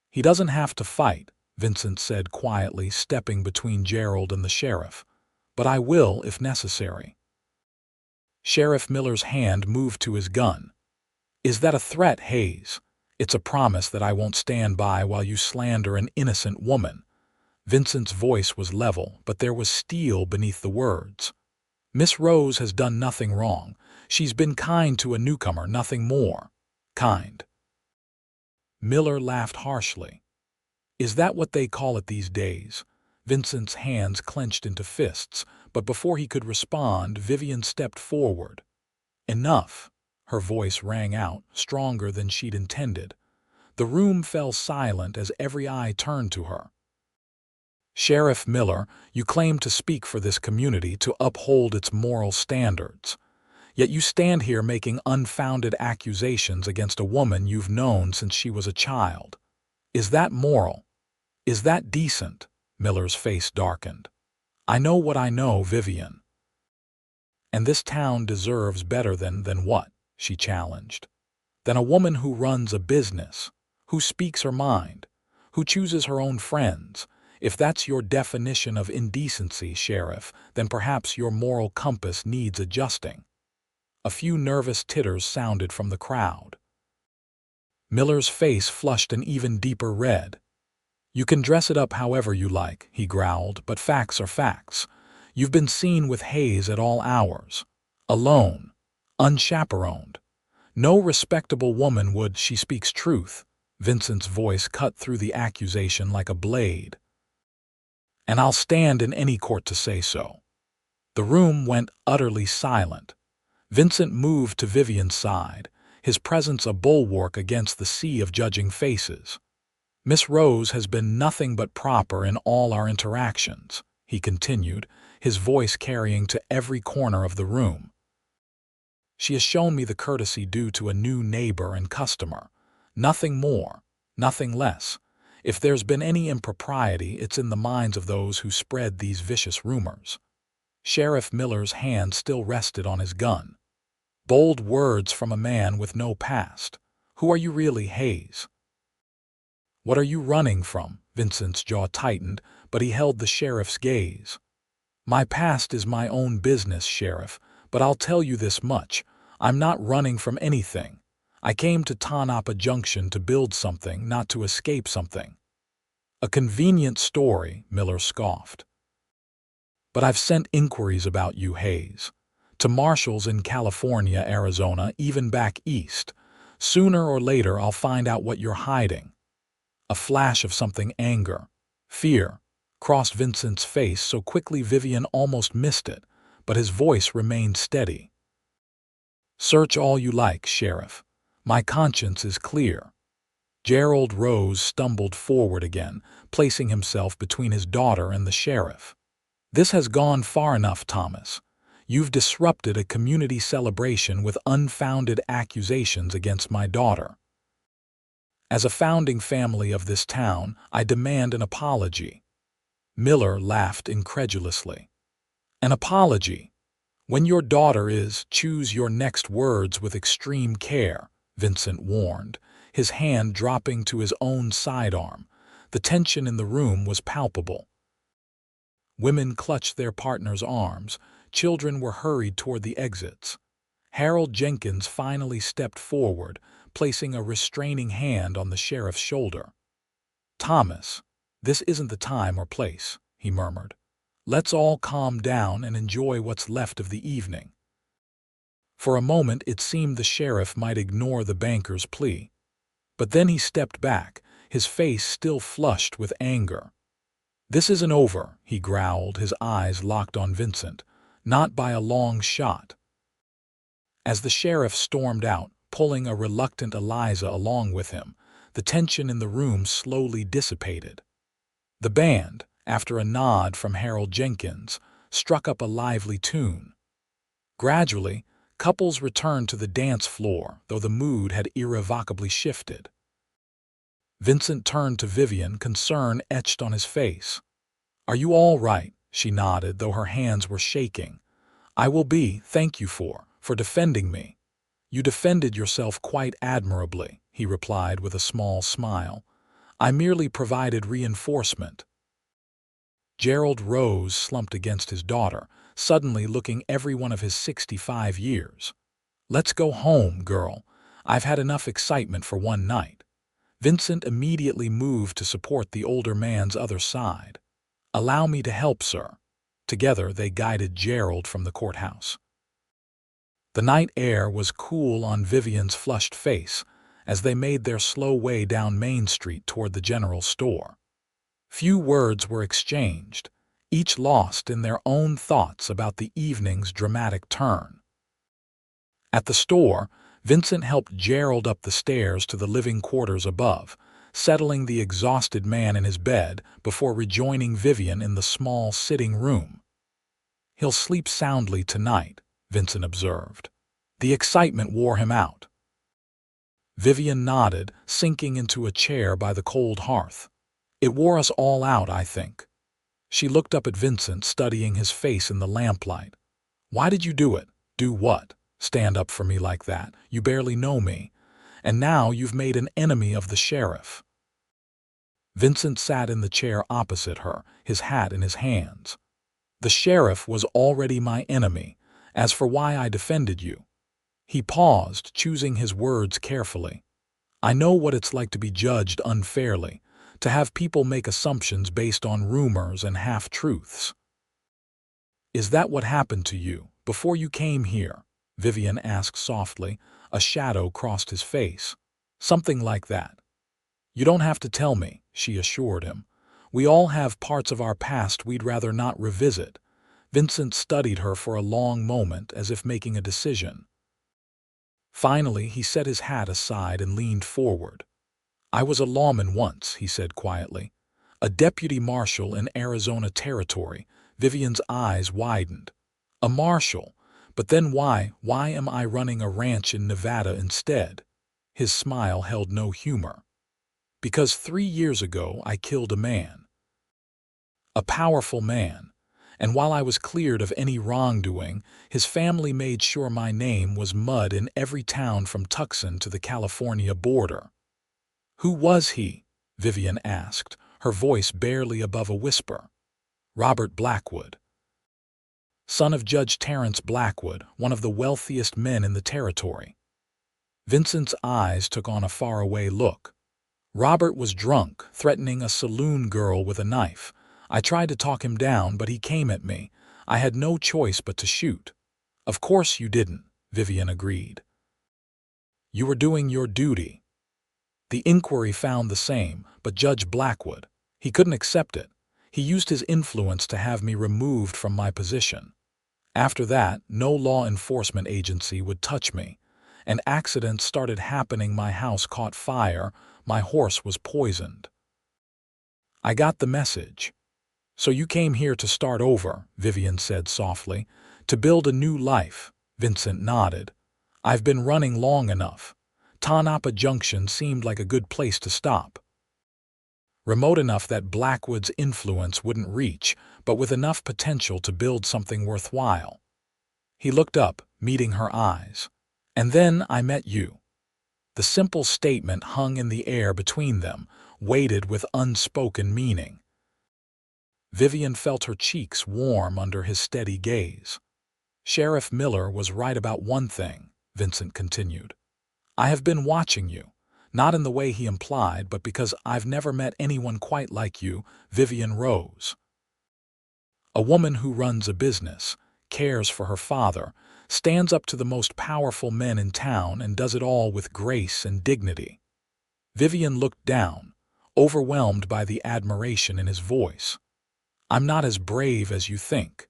"He doesn't have to fight," Vincent said quietly, stepping between Gerald and the sheriff. "But I will if necessary." Sheriff Miller's hand moved to his gun. "Is that a threat, Hayes?" "It's a promise that I won't stand by while you slander an innocent woman." Vincent's voice was level, but there was steel beneath the words. Miss Rose has done nothing wrong. She's been kind to a newcomer, nothing more. Kind. Miller laughed harshly. Is that what they call it these days? Vincent's hands clenched into fists, but before he could respond, Vivian stepped forward. Enough. Her voice rang out, stronger than she'd intended. The room fell silent as every eye turned to her. Sheriff Miller, you claim to speak for this community, to uphold its moral standards. Yet you stand here making unfounded accusations against a woman you've known since she was a child. Is that moral? Is that decent? Miller's face darkened. I know what I know, Vivian. And this town deserves better than what? She challenged. Than a woman who runs a business, who speaks her mind, who chooses her own friends. If that's your definition of indecency, Sheriff, then perhaps your moral compass needs adjusting. A few nervous titters sounded from the crowd. Miller's face flushed an even deeper red. You can dress it up however you like, he growled, but facts are facts. You've been seen with Hayes at all hours. Alone. Unchaperoned. No respectable woman would. She speaks truth. Vincent's voice cut through the accusation like a blade. And I'll stand in any court to say so. The room went utterly silent. Vincent moved to Vivian's side, his presence a bulwark against the sea of judging faces. Miss Rose has been nothing but proper in all our interactions, he continued, his voice carrying to every corner of the room. She has shown me the courtesy due to a new neighbor and customer. Nothing more, nothing less. If there's been any impropriety, it's in the minds of those who spread these vicious rumors. Sheriff Miller's hand still rested on his gun. Bold words from a man with no past. Who are you really, Hayes? What are you running from? Vincent's jaw tightened, but he held the sheriff's gaze. My past is my own business, Sheriff, but I'll tell you this much. I'm not running from anything. I came to Tonopah Junction to build something, not to escape something. A convenient story, Miller scoffed. But I've sent inquiries about you, Hayes. To marshals in California, Arizona, even back east. Sooner or later I'll find out what you're hiding. A flash of something, anger, fear, crossed Vincent's face so quickly Vivian almost missed it, but his voice remained steady. Search all you like, Sheriff. My conscience is clear. Gerald Rose stumbled forward again, placing himself between his daughter and the sheriff. This has gone far enough, Thomas. You've disrupted a community celebration with unfounded accusations against my daughter. As a founding family of this town, I demand an apology. Miller laughed incredulously. An apology? When your daughter is, choose your next words with extreme care, Vincent warned, his hand dropping to his own sidearm. The tension in the room was palpable. Women clutched their partners' arms. Children were hurried toward the exits. Harold Jenkins finally stepped forward, placing a restraining hand on the sheriff's shoulder. Thomas, this isn't the time or place, he murmured. Let's all calm down and enjoy what's left of the evening. For a moment it seemed the sheriff might ignore the banker's plea. But then he stepped back, his face still flushed with anger. This isn't over, he growled, his eyes locked on Vincent. Not by a long shot. As the sheriff stormed out, pulling a reluctant Eliza along with him, the tension in the room slowly dissipated. The band, after a nod from Harold Jenkins, struck up a lively tune. Gradually, couples returned to the dance floor, though the mood had irrevocably shifted. Vincent turned to Vivian, concern etched on his face. Are you all right? She nodded, though her hands were shaking. I will be, thank you for defending me. You defended yourself quite admirably, he replied with a small smile. I merely provided reinforcement. Gerald Rose slumped against his daughter, suddenly looking every one of his 65 years. Let's go home, girl. I've had enough excitement for one night. Vincent immediately moved to support the older man's other side. Allow me to help, sir. Together, they guided Gerald from the courthouse. The night air was cool on Vivian's flushed face as they made their slow way down Main Street toward the general store. Few words were exchanged, each lost in their own thoughts about the evening's dramatic turn. At the store, Vincent helped Gerald up the stairs to the living quarters above, settling the exhausted man in his bed before rejoining Vivian in the small sitting room. "He'll sleep soundly tonight," Vincent observed. The excitement wore him out. Vivian nodded, sinking into a chair by the cold hearth. "It wore us all out, I think." She looked up at Vincent, studying his face in the lamplight. "Why did you do it?" "Do what? Stand up for me like that? You barely know me. And now you've made an enemy of the sheriff." Vincent sat in the chair opposite her, his hat in his hands. "The sheriff was already my enemy. As for why I defended you..." He paused, choosing his words carefully. "I know what it's like to be judged unfairly, to have people make assumptions based on rumors and half-truths." "Is that what happened to you before you came here?" Vivian asked softly. A shadow crossed his face. "Something like that." "You don't have to tell me," she assured him. "We all have parts of our past we'd rather not revisit." Vincent studied her for a long moment, as if making a decision. Finally, he set his hat aside and leaned forward. "I was a lawman once," he said quietly. "A deputy marshal in Arizona Territory." Vivian's eyes widened. "A marshal? But then why am I running a ranch in Nevada instead?" His smile held no humor. "Because 3 years ago I killed a man. A powerful man. And while I was cleared of any wrongdoing, his family made sure my name was mud in every town from Tucson to the California border." "Who was he?" Vivian asked, her voice barely above a whisper. "Robert Blackwood. Son of Judge Terrence Blackwood, one of the wealthiest men in the territory." Vincent's eyes took on a faraway look. "Robert was drunk, threatening a saloon girl with a knife. I tried to talk him down, but he came at me. I had no choice but to shoot." "Of course you didn't," Vivian agreed. "You were doing your duty." "The inquiry found the same, but Judge Blackwood, he couldn't accept it. He used his influence to have me removed from my position. After that, no law enforcement agency would touch me. And accidents started happening. My house caught fire. My horse was poisoned." "I got the message." "So you came here to start over," Vivian said softly. "To build a new life." Vincent nodded. "I've been running long enough. Tonopah Junction seemed like a good place to stop. Remote enough that Blackwood's influence wouldn't reach, but with enough potential to build something worthwhile." He looked up, meeting her eyes. "And then I met you." The simple statement hung in the air between them, weighted with unspoken meaning. Vivian felt her cheeks warm under his steady gaze. "Sheriff Miller was right about one thing," Vincent continued. "I have been watching you. Not in the way he implied, but because I've never met anyone quite like you, Vivian Rose. A woman who runs a business, cares for her father, stands up to the most powerful men in town, and does it all with grace and dignity." Vivian looked down, overwhelmed by the admiration in his voice. "I'm not as brave as you think."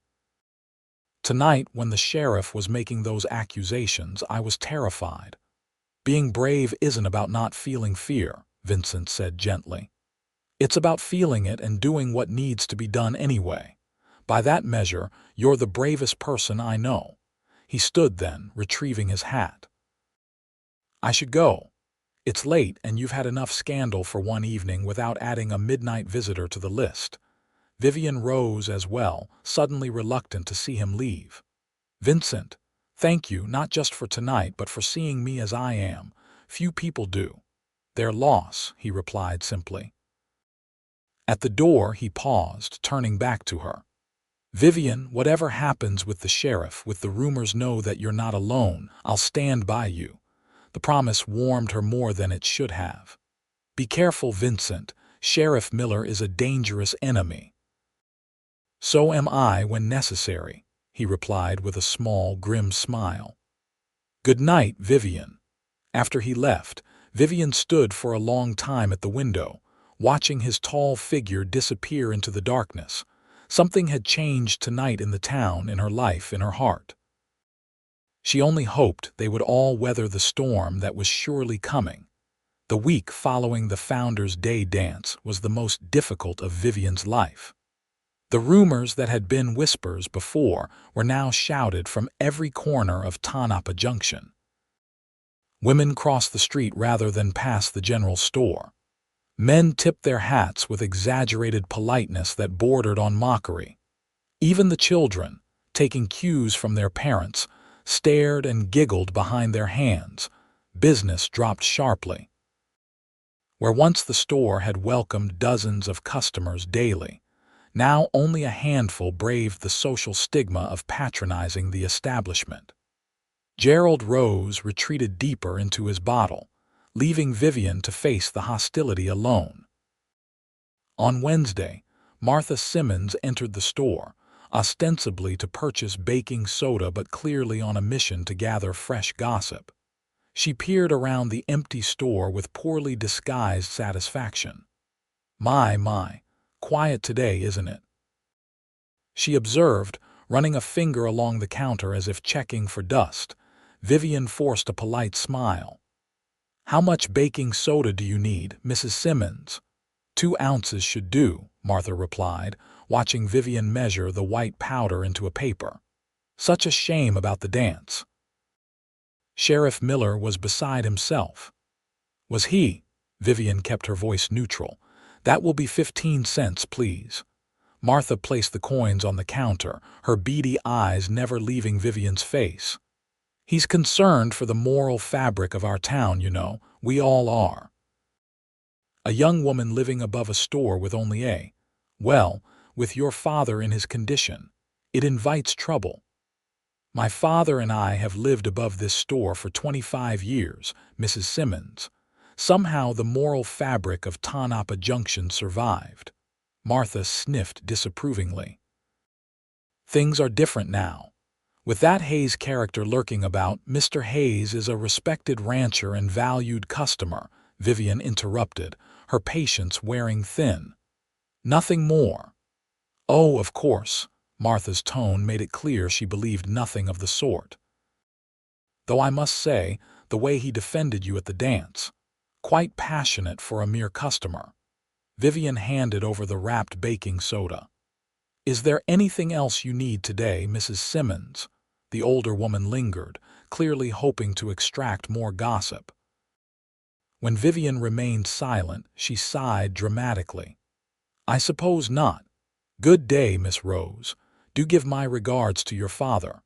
"Tonight, when the sheriff was making those accusations, I was terrified." "Being brave isn't about not feeling fear," Vincent said gently. "It's about feeling it and doing what needs to be done anyway. By that measure, you're the bravest person I know." He stood then, retrieving his hat. "I should go. It's late and you've had enough scandal for one evening without adding a midnight visitor to the list." Vivian rose as well, suddenly reluctant to see him leave. "Vincent, thank you not just for tonight but for seeing me as I am. Few people do." "Their loss," he replied simply. At the door he paused, turning back to her. "Vivian, whatever happens with the sheriff, with the rumors, know that you're not alone. I'll stand by you." The promise warmed her more than it should have. "Be careful, Vincent. Sheriff Miller is a dangerous enemy." "So am I when necessary," he replied with a small, grim smile. "Good night, Vivian." After he left, Vivian stood for a long time at the window, watching his tall figure disappear into the darkness. Something had changed tonight in the town, in her life, in her heart. She only hoped they would all weather the storm that was surely coming. The week following the Founders' Day dance was the most difficult of Vivian's life. The rumors that had been whispers before were now shouted from every corner of Tonopah Junction. Women crossed the street rather than pass the general store. Men tipped their hats with exaggerated politeness that bordered on mockery. Even the children, taking cues from their parents, stared and giggled behind their hands. Business dropped sharply. Where once the store had welcomed dozens of customers daily, now only a handful braved the social stigma of patronizing the establishment. Gerald Rose retreated deeper into his bottle, leaving Vivian to face the hostility alone. On Wednesday, Martha Simmons entered the store, ostensibly to purchase baking soda but clearly on a mission to gather fresh gossip. She peered around the empty store with poorly disguised satisfaction. My, quiet today, isn't it?" she observed, running a finger along the counter as if checking for dust. Vivian forced a polite smile. "How much baking soda do you need, Mrs. Simmons?" "2 ounces should do," Martha replied, watching Vivian measure the white powder into a paper. "Such a shame about the dance." Sheriff Miller was beside himself. "Was he?" Vivian kept her voice neutral. "That will be 15 cents, please." Martha placed the coins on the counter, her beady eyes never leaving Vivian's face. "He's concerned for the moral fabric of our town, you know. We all are. A young woman living above a store with only well, with your father in his condition, it invites trouble." "My father and I have lived above this store for 25 years, Mrs. Simmons. Somehow the moral fabric of Tonopah Junction survived." Martha sniffed disapprovingly. "Things are different now. With that Hayes character lurking about." "Mr. Hayes is a respected rancher and valued customer," Vivian interrupted, her patience wearing thin. "Nothing more." "Oh, of course." Martha's tone made it clear she believed nothing of the sort. "Though I must say, the way he defended you at the dance. Quite passionate for a mere customer." Vivian handed over the wrapped baking soda. "Is there anything else you need today, Mrs. Simmons?" The older woman lingered, clearly hoping to extract more gossip. When Vivian remained silent, she sighed dramatically. "I suppose not. Good day, Miss Rose. Do give my regards to your father."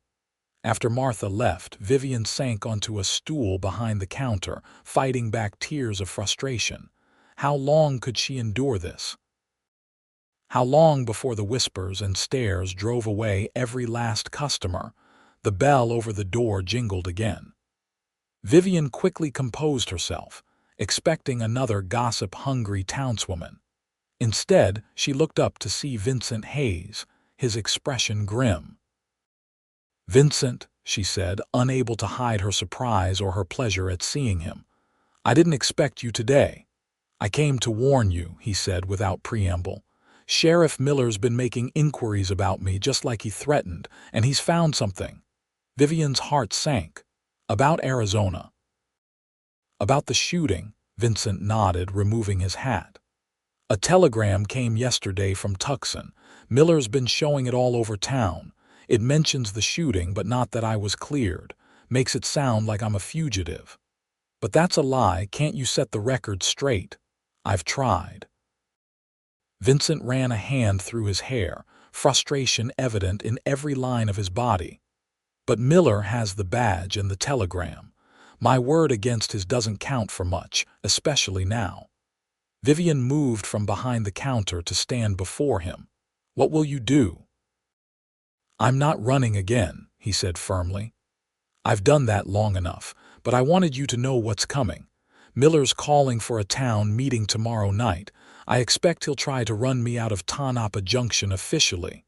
After Martha left, Vivian sank onto a stool behind the counter, fighting back tears of frustration. How long could she endure this? How long before the whispers and stares drove away every last customer? The bell over the door jingled again. Vivian quickly composed herself, expecting another gossip-hungry townswoman. Instead, she looked up to see Vincent Hayes, his expression grim. "Vincent," she said, unable to hide her surprise or her pleasure at seeing him. "I didn't expect you today." "I came to warn you," he said without preamble. "Sheriff Miller's been making inquiries about me just like he threatened, and he's found something." Vivian's heart sank. "About Arizona?" "About the shooting," Vincent nodded, removing his hat. "A telegram came yesterday from Tucson. Miller's been showing it all over town. It mentions the shooting, but not that I was cleared. Makes it sound like I'm a fugitive. But that's a lie. Can't you set the record straight?" "I've tried." Vincent ran a hand through his hair, frustration evident in every line of his body. "But Miller has the badge and the telegram. My word against his doesn't count for much, especially now." Vivian moved from behind the counter to stand before him. "What will you do?" "I'm not running again," he said firmly. "I've done that long enough, but I wanted you to know what's coming. Miller's calling for a town meeting tomorrow night. I expect he'll try to run me out of Tonopah Junction officially."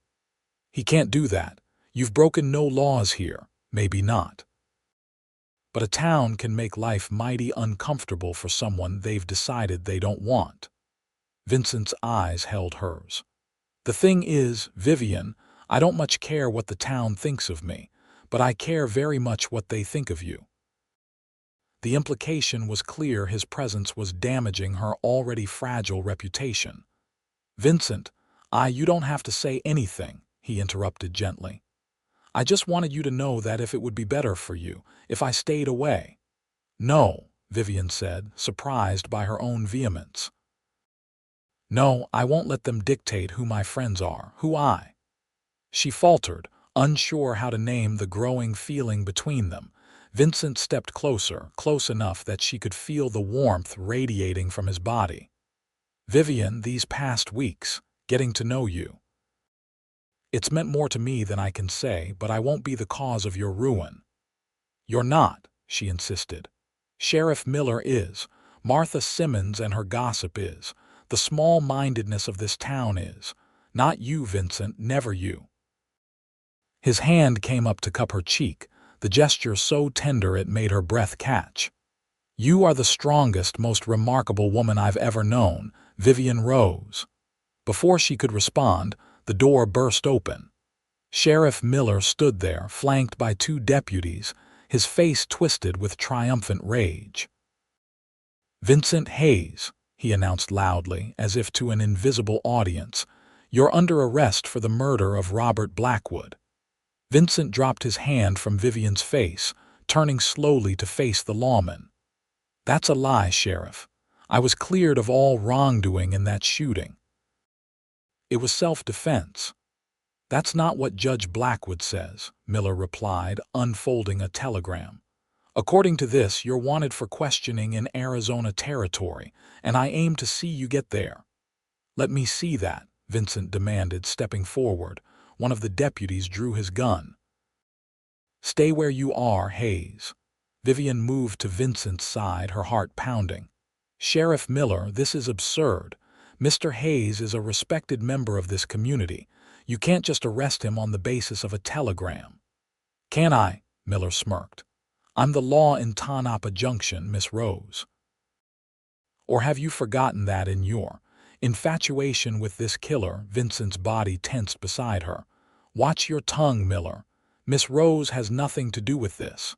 He can't do that. You've broken no laws here. Maybe not. But a town can make life mighty uncomfortable for someone they've decided they don't want. Vincent's eyes held hers. The thing is, Vivian, I don't much care what the town thinks of me, but I care very much what they think of you. The implication was clear. His presence was damaging her already fragile reputation. Vincent, you don't have to say anything, he interrupted gently. I just wanted you to know that if it would be better for you, if I stayed away. No, Vivian said, surprised by her own vehemence. No, I won't let them dictate who my friends are, who I. She faltered, unsure how to name the growing feeling between them. Vincent stepped closer, close enough that she could feel the warmth radiating from his body. Vivian, these past weeks, getting to know you. It's meant more to me than I can say, but I won't be the cause of your ruin. You're not, she insisted. Sheriff Miller is. Martha Simmons and her gossip is. The small-mindedness of this town is. Not you, Vincent, never you. His hand came up to cup her cheek, the gesture so tender it made her breath catch. You are the strongest, most remarkable woman I've ever known, Vivian Rose. Before she could respond, the door burst open. Sheriff Miller stood there, flanked by two deputies, his face twisted with triumphant rage. Vincent Hayes, he announced loudly, as if to an invisible audience, you're under arrest for the murder of Robert Blackwood. Vincent dropped his hand from Vivian's face, turning slowly to face the lawman. That's a lie, Sheriff. I was cleared of all wrongdoing in that shooting. It was self-defense. That's not what Judge Blackwood says, Miller replied, unfolding a telegram. According to this, you're wanted for questioning in Arizona territory, and I aim to see you get there. Let me see that, Vincent demanded, stepping forward. One of the deputies drew his gun. Stay where you are, Hayes. Vivian moved to Vincent's side, her heart pounding. Sheriff Miller, this is absurd. Mr. Hayes is a respected member of this community. You can't just arrest him on the basis of a telegram. Can I? Miller smirked. I'm the law in Tonopah Junction, Miss Rose. Or have you forgotten that in your infatuation with this killer? Vincent's body tensed beside her. Watch your tongue, Miller. Miss Rose has nothing to do with this.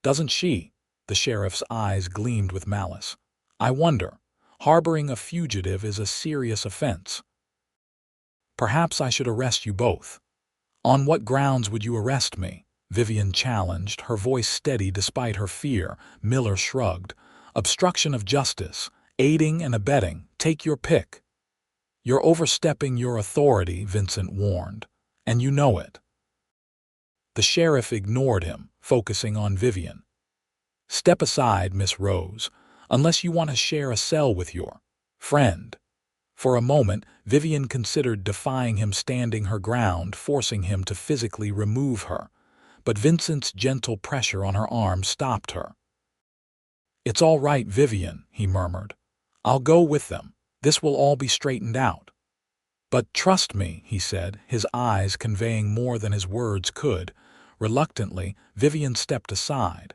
Doesn't she? The sheriff's eyes gleamed with malice. I wonder. Harboring a fugitive is a serious offense. Perhaps I should arrest you both. On what grounds would you arrest me? Vivian challenged, her voice steady despite her fear. Miller shrugged. Obstruction of justice, aiding and abetting, take your pick. You're overstepping your authority, Vincent warned, and you know it. The sheriff ignored him, focusing on Vivian. Step aside, Miss Rose, unless you want to share a cell with your friend. For a moment, Vivian considered defying him, standing her ground, forcing him to physically remove her. But Vincent's gentle pressure on her arm stopped her. It's all right, Vivian, he murmured. I'll go with them. This will all be straightened out. But trust me, he said, his eyes conveying more than his words could. Reluctantly, Vivian stepped aside.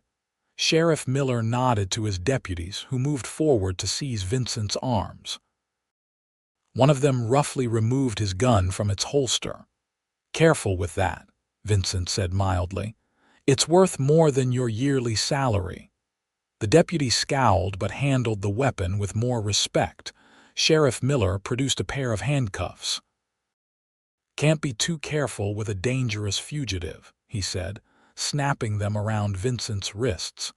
Sheriff Miller nodded to his deputies, who moved forward to seize Vincent's arms. One of them roughly removed his gun from its holster. Careful with that, Vincent said mildly. It's worth more than your yearly salary. The deputy scowled but handled the weapon with more respect. Sheriff Miller produced a pair of handcuffs. Can't be too careful with a dangerous fugitive, he said, snapping them around Vincent's wrists.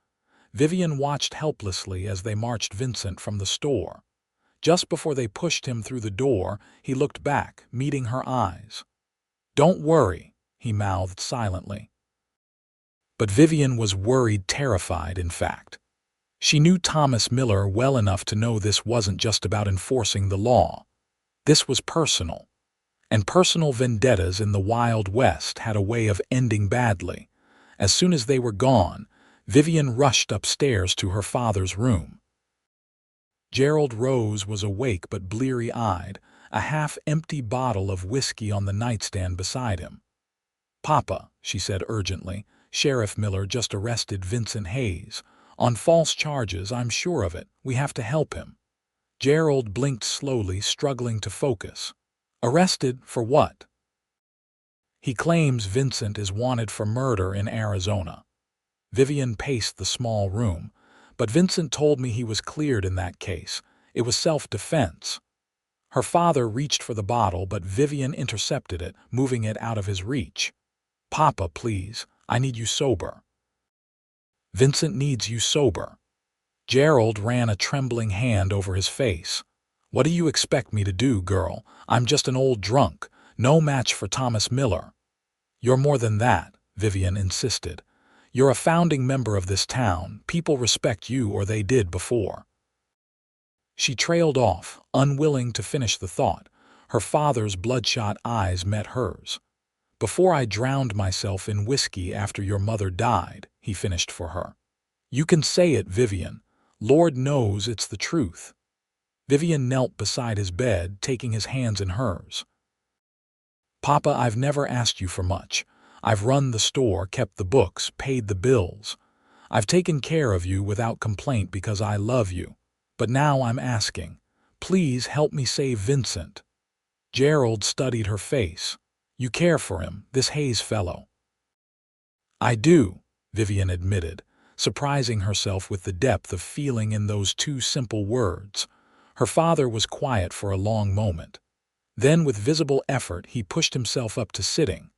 Vivian watched helplessly as they marched Vincent from the store. Just before they pushed him through the door, he looked back, meeting her eyes. Don't worry, he mouthed silently. But Vivian was worried, terrified, in fact. She knew Thomas Miller well enough to know this wasn't just about enforcing the law. This was personal. And personal vendettas in the Wild West had a way of ending badly. As soon as they were gone, Vivian rushed upstairs to her father's room. Gerald Rose was awake but bleary-eyed, a half-empty bottle of whiskey on the nightstand beside him. "Papa," she said urgently, "Sheriff Miller just arrested Vincent Hayes. On false charges, I'm sure of it. We have to help him." Gerald blinked slowly, struggling to focus. "Arrested for what?" "He claims Vincent is wanted for murder in Arizona." Vivian paced the small room. "But Vincent told me he was cleared in that case. It was self-defense." Her father reached for the bottle, but Vivian intercepted it, moving it out of his reach. "Papa, please, I need you sober." "Vincent needs you sober." Gerald ran a trembling hand over his face. "What do you expect me to do, girl? I'm just an old drunk, no match for Thomas Miller." "You're more than that," Vivian insisted. "You're a founding member of this town. People respect you, or they did before." She trailed off, unwilling to finish the thought. Her father's bloodshot eyes met hers. "Before I drowned myself in whiskey after your mother died," he finished for her. "You can say it, Vivian. Lord knows it's the truth." Vivian knelt beside his bed, taking his hands in hers. "Papa, I've never asked you for much. I've run the store, kept the books, paid the bills. I've taken care of you without complaint because I love you. But now I'm asking, please help me save Vincent." Gerald studied her face. "You care for him, this Hayes fellow." "I do," Vivian admitted, surprising herself with the depth of feeling in those two simple words. Her father was quiet for a long moment. Then, with visible effort, he pushed himself up to sitting.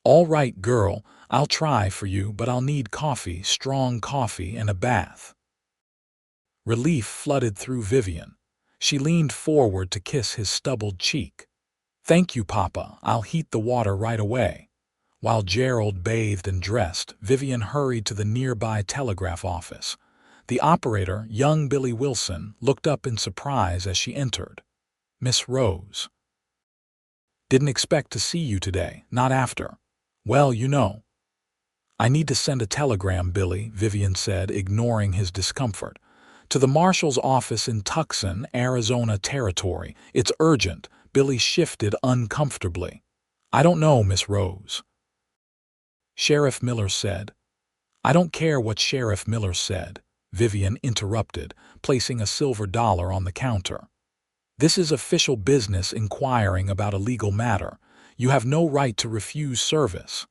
"All right, girl, I'll try for you, but I'll need coffee, strong coffee, and a bath." Relief flooded through Vivian. She leaned forward to kiss his stubbled cheek. "Thank you, Papa. I'll heat the water right away." While Gerald bathed and dressed, Vivian hurried to the nearby telegraph office. The operator, young Billy Wilson, looked up in surprise as she entered. "Miss Rose." "Didn't expect to see you today, not after." "Well, you know." "I need to send a telegram, Billy," Vivian said, ignoring his discomfort. "To the marshal's office in Tucson, Arizona Territory. It's urgent." Billy shifted uncomfortably. "I don't know, Miss Rose." "Sheriff Miller said." "I don't care what Sheriff Miller said," Vivian interrupted, placing a silver dollar on the counter. "This is official business inquiring about a legal matter. You have no right to refuse service."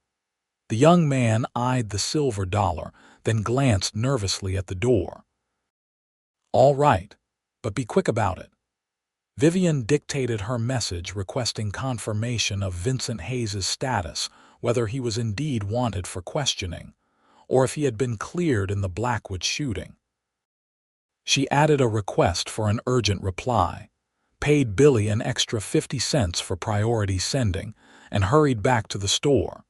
The young man eyed the silver dollar, then glanced nervously at the door. "All right, but be quick about it." Vivian dictated her message requesting confirmation of Vincent Hayes' status, whether he was indeed wanted for questioning, or if he had been cleared in the Blackwood shooting. She added a request for an urgent reply, paid Billy an extra 50 cents for priority sending, and hurried back to the store.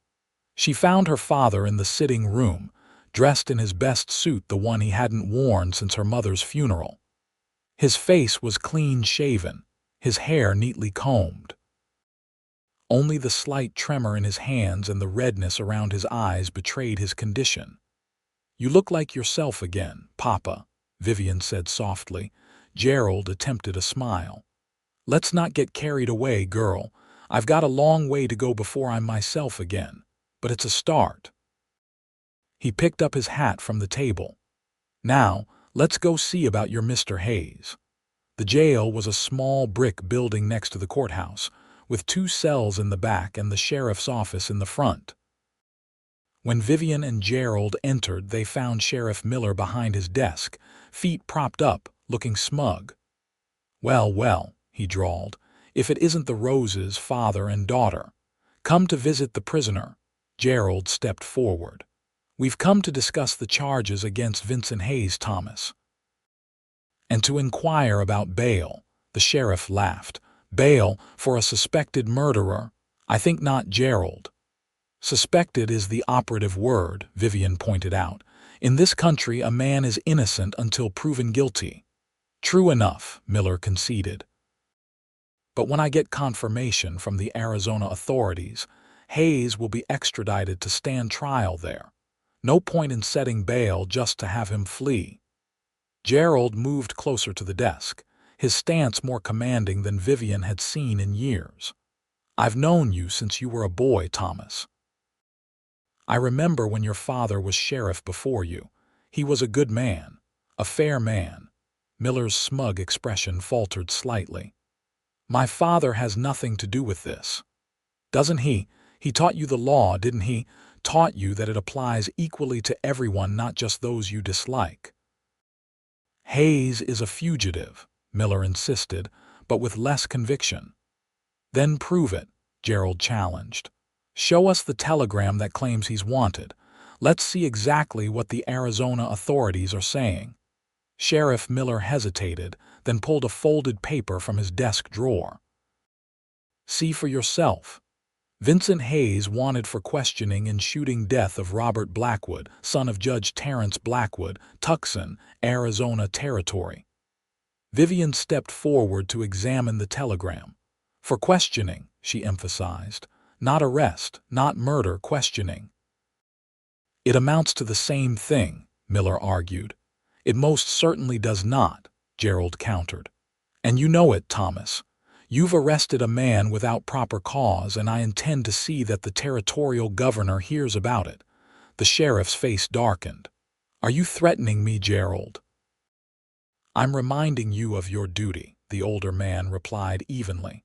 She found her father in the sitting room, dressed in his best suit, the one he hadn't worn since her mother's funeral. His face was clean-shaven, his hair neatly combed. Only the slight tremor in his hands and the redness around his eyes betrayed his condition. "You look like yourself again, Papa," Vivian said softly. Gerald attempted a smile. "Let's not get carried away, girl. I've got a long way to go before I'm myself again, but it's a start." He picked up his hat from the table. "Now, let's go see about your Mr. Hayes." The jail was a small brick building next to the courthouse, with 2 cells in the back and the sheriff's office in the front. When Vivian and Gerald entered, they found Sheriff Miller behind his desk, feet propped up, looking smug. "Well, well," he drawled, "if it isn't the Roses, father and daughter. Come to visit the prisoner." Gerald stepped forward. "We've come to discuss the charges against Vincent Hayes, Thomas." "And to inquire about bail," the sheriff laughed. "Bail for a suspected murderer? I think not, Gerald." "Suspected is the operative word," Vivian pointed out. "In this country, a man is innocent until proven guilty." "True enough," Miller conceded. "But when I get confirmation from the Arizona authorities, Hayes will be extradited to stand trial there. No point in setting bail just to have him flee." Gerald moved closer to the desk. his stance more commanding than Vivian had seen in years. "I've known you since you were a boy, Thomas. I remember when your father was sheriff before you. He was a good man, a fair man." Miller's smug expression faltered slightly. "My father has nothing to do with this. Doesn't he? He taught you the law, didn't he? Taught you that it applies equally to everyone, not just those you dislike." "Hayes is a fugitive," Miller insisted, but with less conviction. "Then prove it," Gerald challenged. "Show us the telegram that claims he's wanted. Let's see exactly what the Arizona authorities are saying." Sheriff Miller hesitated, then pulled a folded paper from his desk drawer. "See for yourself. Vincent Hayes wanted for questioning and shooting death of Robert Blackwood, son of Judge Terrence Blackwood, Tucson, Arizona Territory." Vivian stepped forward to examine the telegram. "For questioning," she emphasized. "Not arrest, not murder, questioning." "It amounts to the same thing," Miller argued. "It most certainly does not," Gerald countered. "And you know it, Thomas. You've arrested a man without proper cause, and I intend to see that the territorial governor hears about it." The sheriff's face darkened. "Are you threatening me, Gerald?" "I'm reminding you of your duty," the older man replied evenly.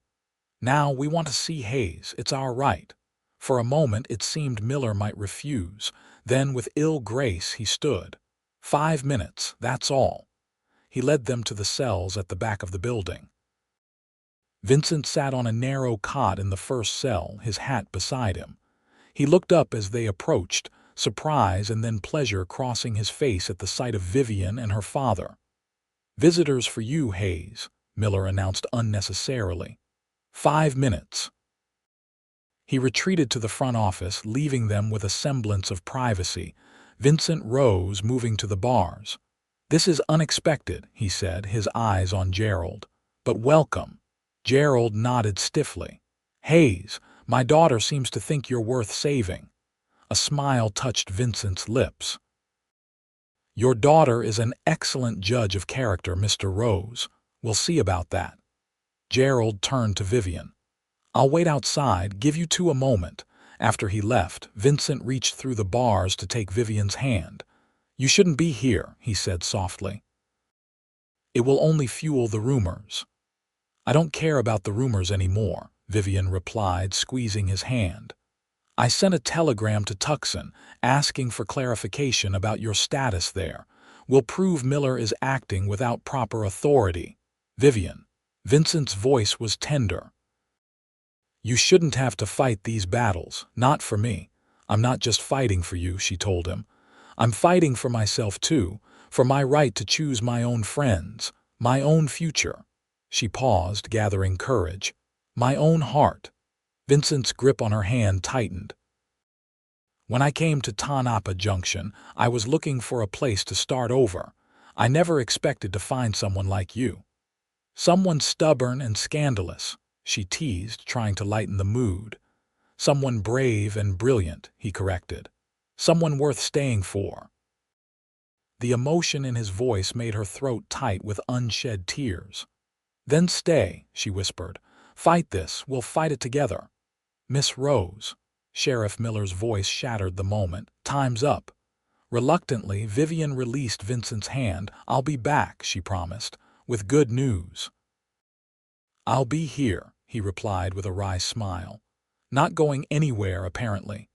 "Now we want to see Hayes. It's our right." For a moment it seemed Miller might refuse. Then with ill grace he stood. 5 minutes, that's all." He led them to the cells at the back of the building. Vincent sat on a narrow cot in the first cell, his hat beside him. He looked up as they approached, surprise and then pleasure crossing his face at the sight of Vivian and her father. "Visitors for you, Hayes," Miller announced unnecessarily. 5 minutes." He retreated to the front office, leaving them with a semblance of privacy. Vincent rose, moving to the bars. "This is unexpected," he said, his eyes on Gerald. "But welcome." Gerald nodded stiffly. "Hayes, my daughter seems to think you're worth saving." A smile touched Vincent's lips. "Your daughter is an excellent judge of character, Mr. Rose. We'll see about that." Gerald turned to Vivian. "I'll wait outside, give you two a moment." After he left, Vincent reached through the bars to take Vivian's hand. "You shouldn't be here," he said softly. "It will only fuel the rumors." "I don't care about the rumors anymore," Vivian replied, squeezing his hand. "I sent a telegram to Tucson, asking for clarification about your status there. We'll prove Miller is acting without proper authority." "Vivian." Vincent's voice was tender. "You shouldn't have to fight these battles, not for me. I'm not just fighting for you," she told him. "I'm fighting for myself too, for my right to choose my own friends, my own future." She paused, gathering courage. "My own heart." Vincent's grip on her hand tightened. "When I came to Tonopah Junction, I was looking for a place to start over. I never expected to find someone like you." "Someone stubborn and scandalous," she teased, trying to lighten the mood. "Someone brave and brilliant," he corrected. "Someone worth staying for." The emotion in his voice made her throat tight with unshed tears. "Then stay," she whispered. "Fight this, we'll fight it together." "Miss Rose." Sheriff Miller's voice shattered the moment. "Time's up." Reluctantly, Vivian released Vincent's hand. "I'll be back," she promised, "with good news." "I'll be here," he replied with a wry smile. Not going anywhere, apparently.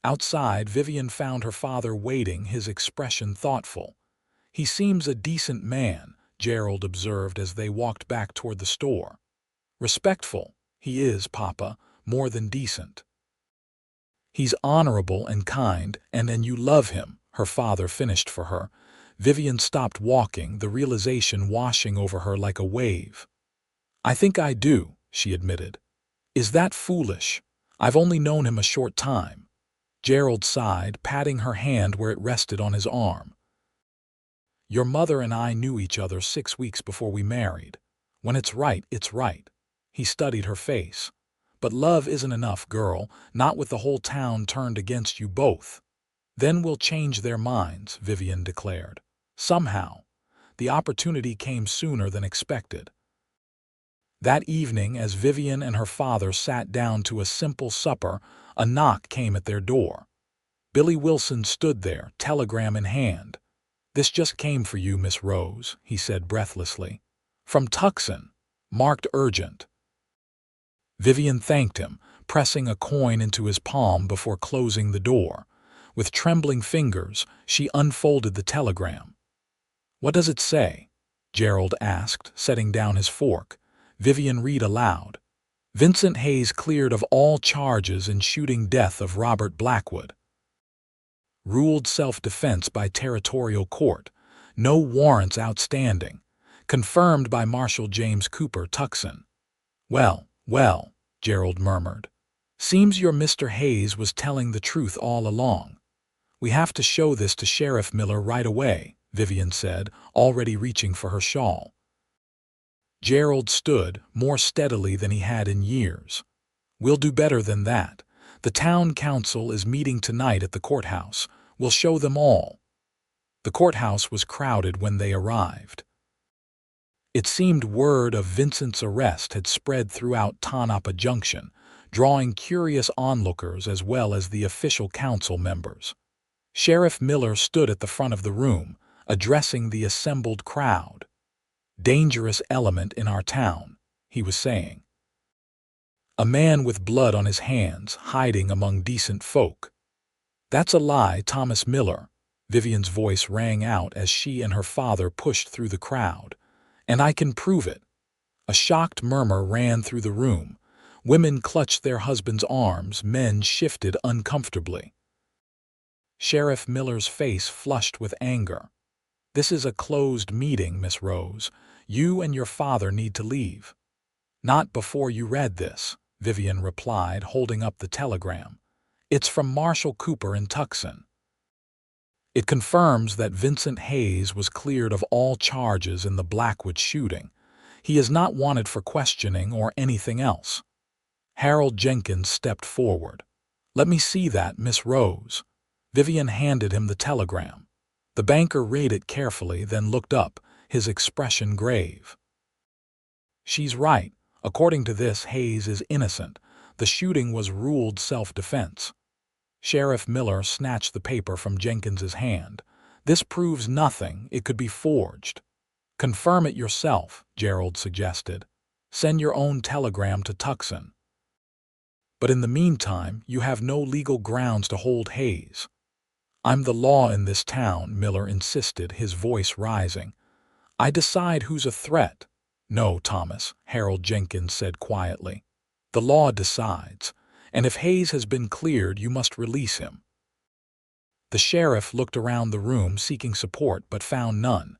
Outside, Vivian found her father waiting, his expression thoughtful. "He seems a decent man," Gerald observed as they walked back toward the store. "Respectful. He is, Papa, more than decent." "He's honorable and kind, and you love him," her father finished for her. Vivian stopped walking, the realization washing over her like a wave. "I think I do," she admitted. "Is that foolish? I've only known him a short time." Gerald sighed, patting her hand where it rested on his arm. "Your mother and I knew each other 6 weeks before we married. When it's right, it's right." He studied her face. "But love isn't enough, girl, not with the whole town turned against you both." "Then we'll change their minds," Vivian declared. "Somehow. The opportunity came sooner than expected. That evening, as Vivian and her father sat down to a simple supper, a knock came at their door. Billy Wilson stood there, telegram in hand. "This just came for you, Miss Rose," he said breathlessly. "From Tucson. Marked urgent." Vivian thanked him, pressing a coin into his palm before closing the door. With trembling fingers, she unfolded the telegram. "What does it say?" Gerald asked, setting down his fork. Vivian read aloud. "Vincent Hayes cleared of all charges in shooting death of Robert Blackwood. Ruled self-defense by territorial court. No warrants outstanding. Confirmed by Marshal James Cooper, Tucson." "Well, well," Gerald murmured. "Seems your Mr. Hayes was telling the truth all along." "We have to show this to Sheriff Miller right away," Vivian said, already reaching for her shawl. Gerald stood, more steadily than he had in years. "We'll do better than that. The town council is meeting tonight at the courthouse. We'll show them all." The courthouse was crowded when they arrived. It seemed word of Vincent's arrest had spread throughout Tonopah Junction, drawing curious onlookers as well as the official council members. Sheriff Miller stood at the front of the room, addressing the assembled crowd. "Dangerous element in our town," he was saying. "A man with blood on his hands, hiding among decent folk." "That's a lie, Thomas Miller," Vivian's voice rang out as she and her father pushed through the crowd. "And I can prove it." A shocked murmur ran through the room. Women clutched their husbands' arms, men shifted uncomfortably. Sheriff Miller's face flushed with anger. "This is a closed meeting, Miss Rose. You and your father need to leave." "Not before you read this," Vivian replied, holding up the telegram. "It's from Marshal Cooper in Tucson. It confirms that Vincent Hayes was cleared of all charges in the Blackwood shooting. He is not wanted for questioning or anything else." Harold Jenkins stepped forward. "Let me see that, Miss Rose." Vivian handed him the telegram. The banker read it carefully, then looked up, his expression grave. "She's right. According to this, Hayes is innocent. The shooting was ruled self-defense." Sheriff Miller snatched the paper from Jenkins's hand. "This proves nothing. It could be forged." "Confirm it yourself," Gerald suggested. "Send your own telegram to Tucson." "But in the meantime, you have no legal grounds to hold Hayes." "I'm the law in this town," Miller insisted, his voice rising. "I decide who's a threat." "No, Thomas," Harold Jenkins said quietly. "The law decides. And if Hayes has been cleared, you must release him." The sheriff looked around the room seeking support but found none.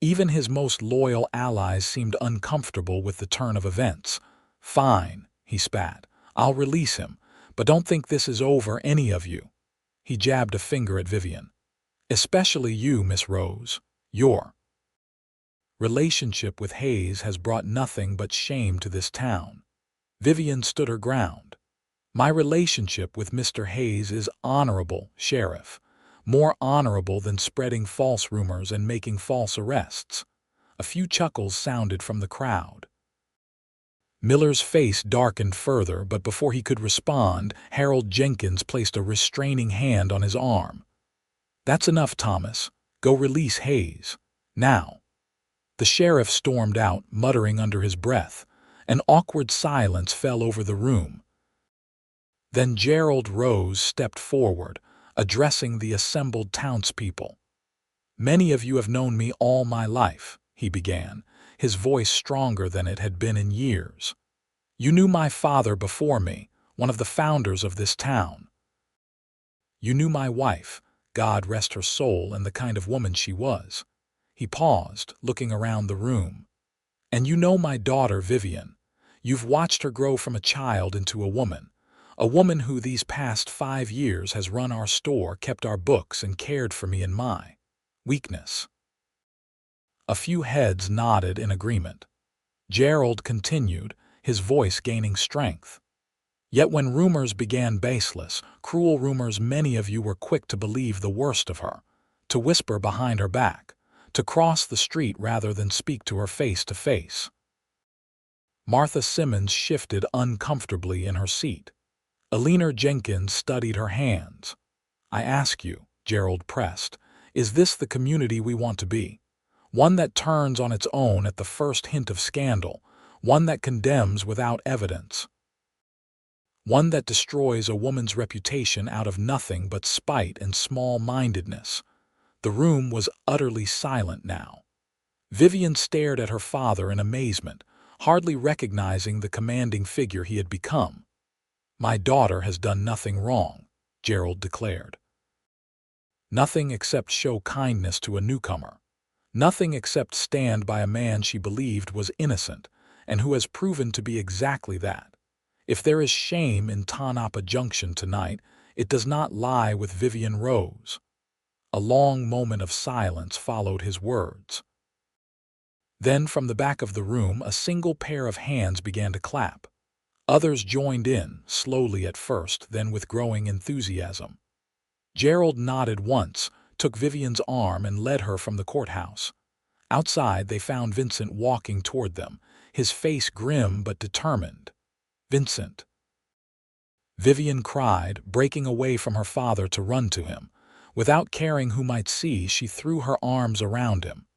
Even his most loyal allies seemed uncomfortable with the turn of events. "Fine," he spat. "I'll release him, but don't think this is over, any of you." He jabbed a finger at Vivian. "Especially you, Miss Rose. Your relationship with Hayes has brought nothing but shame to this town." Vivian stood her ground. "My relationship with Mr. Hayes is honorable, Sheriff. More honorable than spreading false rumors and making false arrests." A few chuckles sounded from the crowd. Miller's face darkened further, but before he could respond, Harold Jenkins placed a restraining hand on his arm. "That's enough, Thomas. Go release Hayes. Now." The sheriff stormed out, muttering under his breath. An awkward silence fell over the room. Then Gerald Rose stepped forward, addressing the assembled townspeople. "Many of you have known me all my life," he began, his voice stronger than it had been in years. "You knew my father before me, one of the founders of this town. You knew my wife, God rest her soul, and the kind of woman she was." He paused, looking around the room. "And you know my daughter, Vivian. You've watched her grow from a child into a woman who these past 5 years has run our store, kept our books, and cared for me in my weakness." A few heads nodded in agreement. Gerald continued, his voice gaining strength. "Yet when rumors began baseless, cruel rumors, many of you were quick to believe the worst of her, to whisper behind her back, to cross the street rather than speak to her face to face. Martha Simmons shifted uncomfortably in her seat. Eleanor Jenkins studied her hands. "I ask you," Gerald pressed, "is this the community we want to be? One that turns on its own at the first hint of scandal, one that condemns without evidence, one that destroys a woman's reputation out of nothing but spite and small-mindedness?" The room was utterly silent now. Vivian stared at her father in amazement, hardly recognizing the commanding figure he had become. "My daughter has done nothing wrong," Gerald declared. "Nothing except show kindness to a newcomer. Nothing except stand by a man she believed was innocent, and who has proven to be exactly that. If there is shame in Tonopah Junction tonight, it does not lie with Vivian Rose." A long moment of silence followed his words. Then from the back of the room a single pair of hands began to clap. Others joined in, slowly at first, then with growing enthusiasm. Gerald nodded once, took Vivian's arm and led her from the courthouse. Outside they found Vincent walking toward them, his face grim but determined. "Vincent!" Vivian cried, breaking away from her father to run to him. Without caring who might see, she threw her arms around him.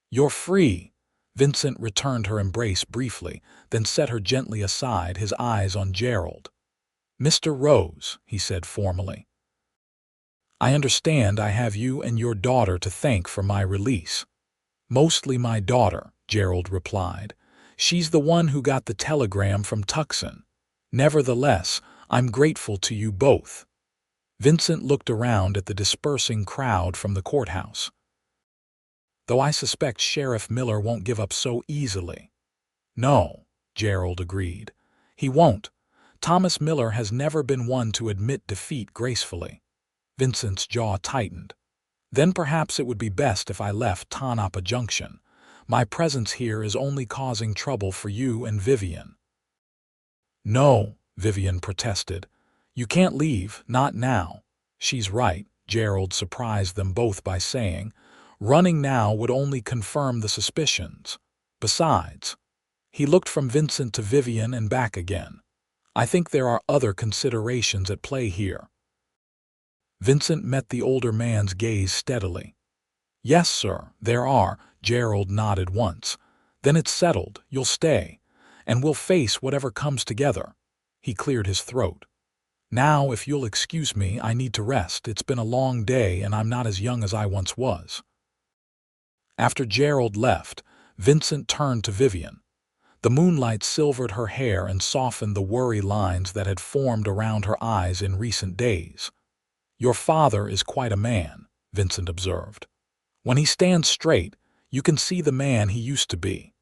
"You're free!" Vincent returned her embrace briefly, then set her gently aside, his eyes on Gerald. "Mr. Rose," he said formally, "I understand I have you and your daughter to thank for my release." "Mostly my daughter," Gerald replied. "She's the one who got the telegram from Tucson. Nevertheless, I'm grateful to you both." Vincent looked around at the dispersing crowd from the courthouse. "Though I suspect Sheriff Miller won't give up so easily." "No," Gerald agreed. "He won't. Thomas Miller has never been one to admit defeat gracefully." Vincent's jaw tightened. "Then perhaps it would be best if I left Tonopah Junction. My presence here is only causing trouble for you and Vivian." "No," Vivian protested. "You can't leave, not now." "She's right," Gerald surprised them both by saying. "Running now would only confirm the suspicions. Besides," he looked from Vincent to Vivian and back again, "I think there are other considerations at play here." Vincent met the older man's gaze steadily. "Yes, sir, there are." Gerald nodded once. "Then it's settled. You'll stay, and we'll face whatever comes together." He cleared his throat. "Now, if you'll excuse me, I need to rest. It's been a long day, and I'm not as young as I once was." After Gerald left, Vincent turned to Vivian. The moonlight silvered her hair and softened the worry lines that had formed around her eyes in recent days. "Your father is quite a man," Vincent observed. "When he stands straight, you can see the man he used to be."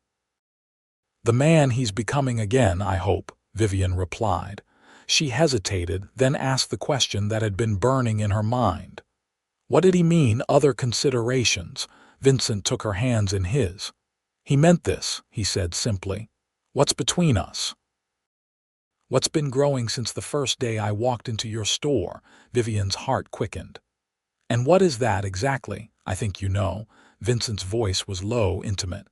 "The man he's becoming again, I hope," Vivian replied. She hesitated, then asked the question that had been burning in her mind. "What did he mean, other considerations?" Vincent took her hands in his. "He meant this," he said simply. "What's between us? What's been growing since the first day I walked into your store?" Vivian's heart quickened. "And what is that exactly? I think you know." Vincent's voice was low, intimate.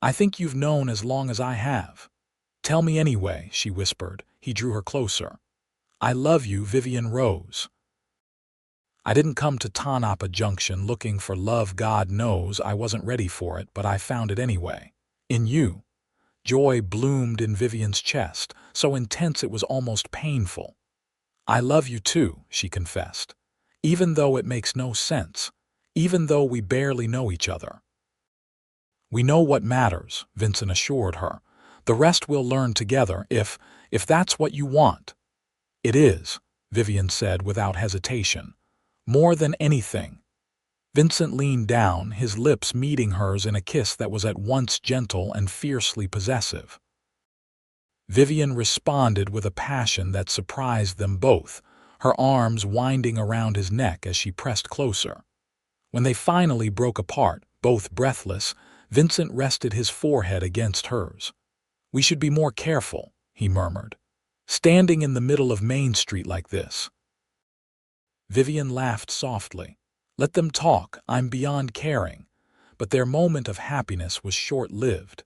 "I think you've known as long as I have." "Tell me anyway," she whispered. He drew her closer. "I love you, Vivian Rose." "I didn't come to Tonopah Junction looking for love. God knows I wasn't ready for it, but I found it anyway. In you." Joy bloomed in Vivian's chest, so intense it was almost painful. "I love you too," she confessed. "Even though it makes no sense. Even though we barely know each other." "We know what matters," Vincent assured her. "The rest we'll learn together, if that's what you want." "It is," Vivian said without hesitation. "More than anything." Vincent leaned down, his lips meeting hers in a kiss that was at once gentle and fiercely possessive. Vivian responded with a passion that surprised them both, her arms winding around his neck as she pressed closer. When they finally broke apart, both breathless, Vincent rested his forehead against hers. "We should be more careful," he murmured. "Standing in the middle of Main Street like this." Vivian laughed softly. "Let them talk, I'm beyond caring." But their moment of happiness was short-lived.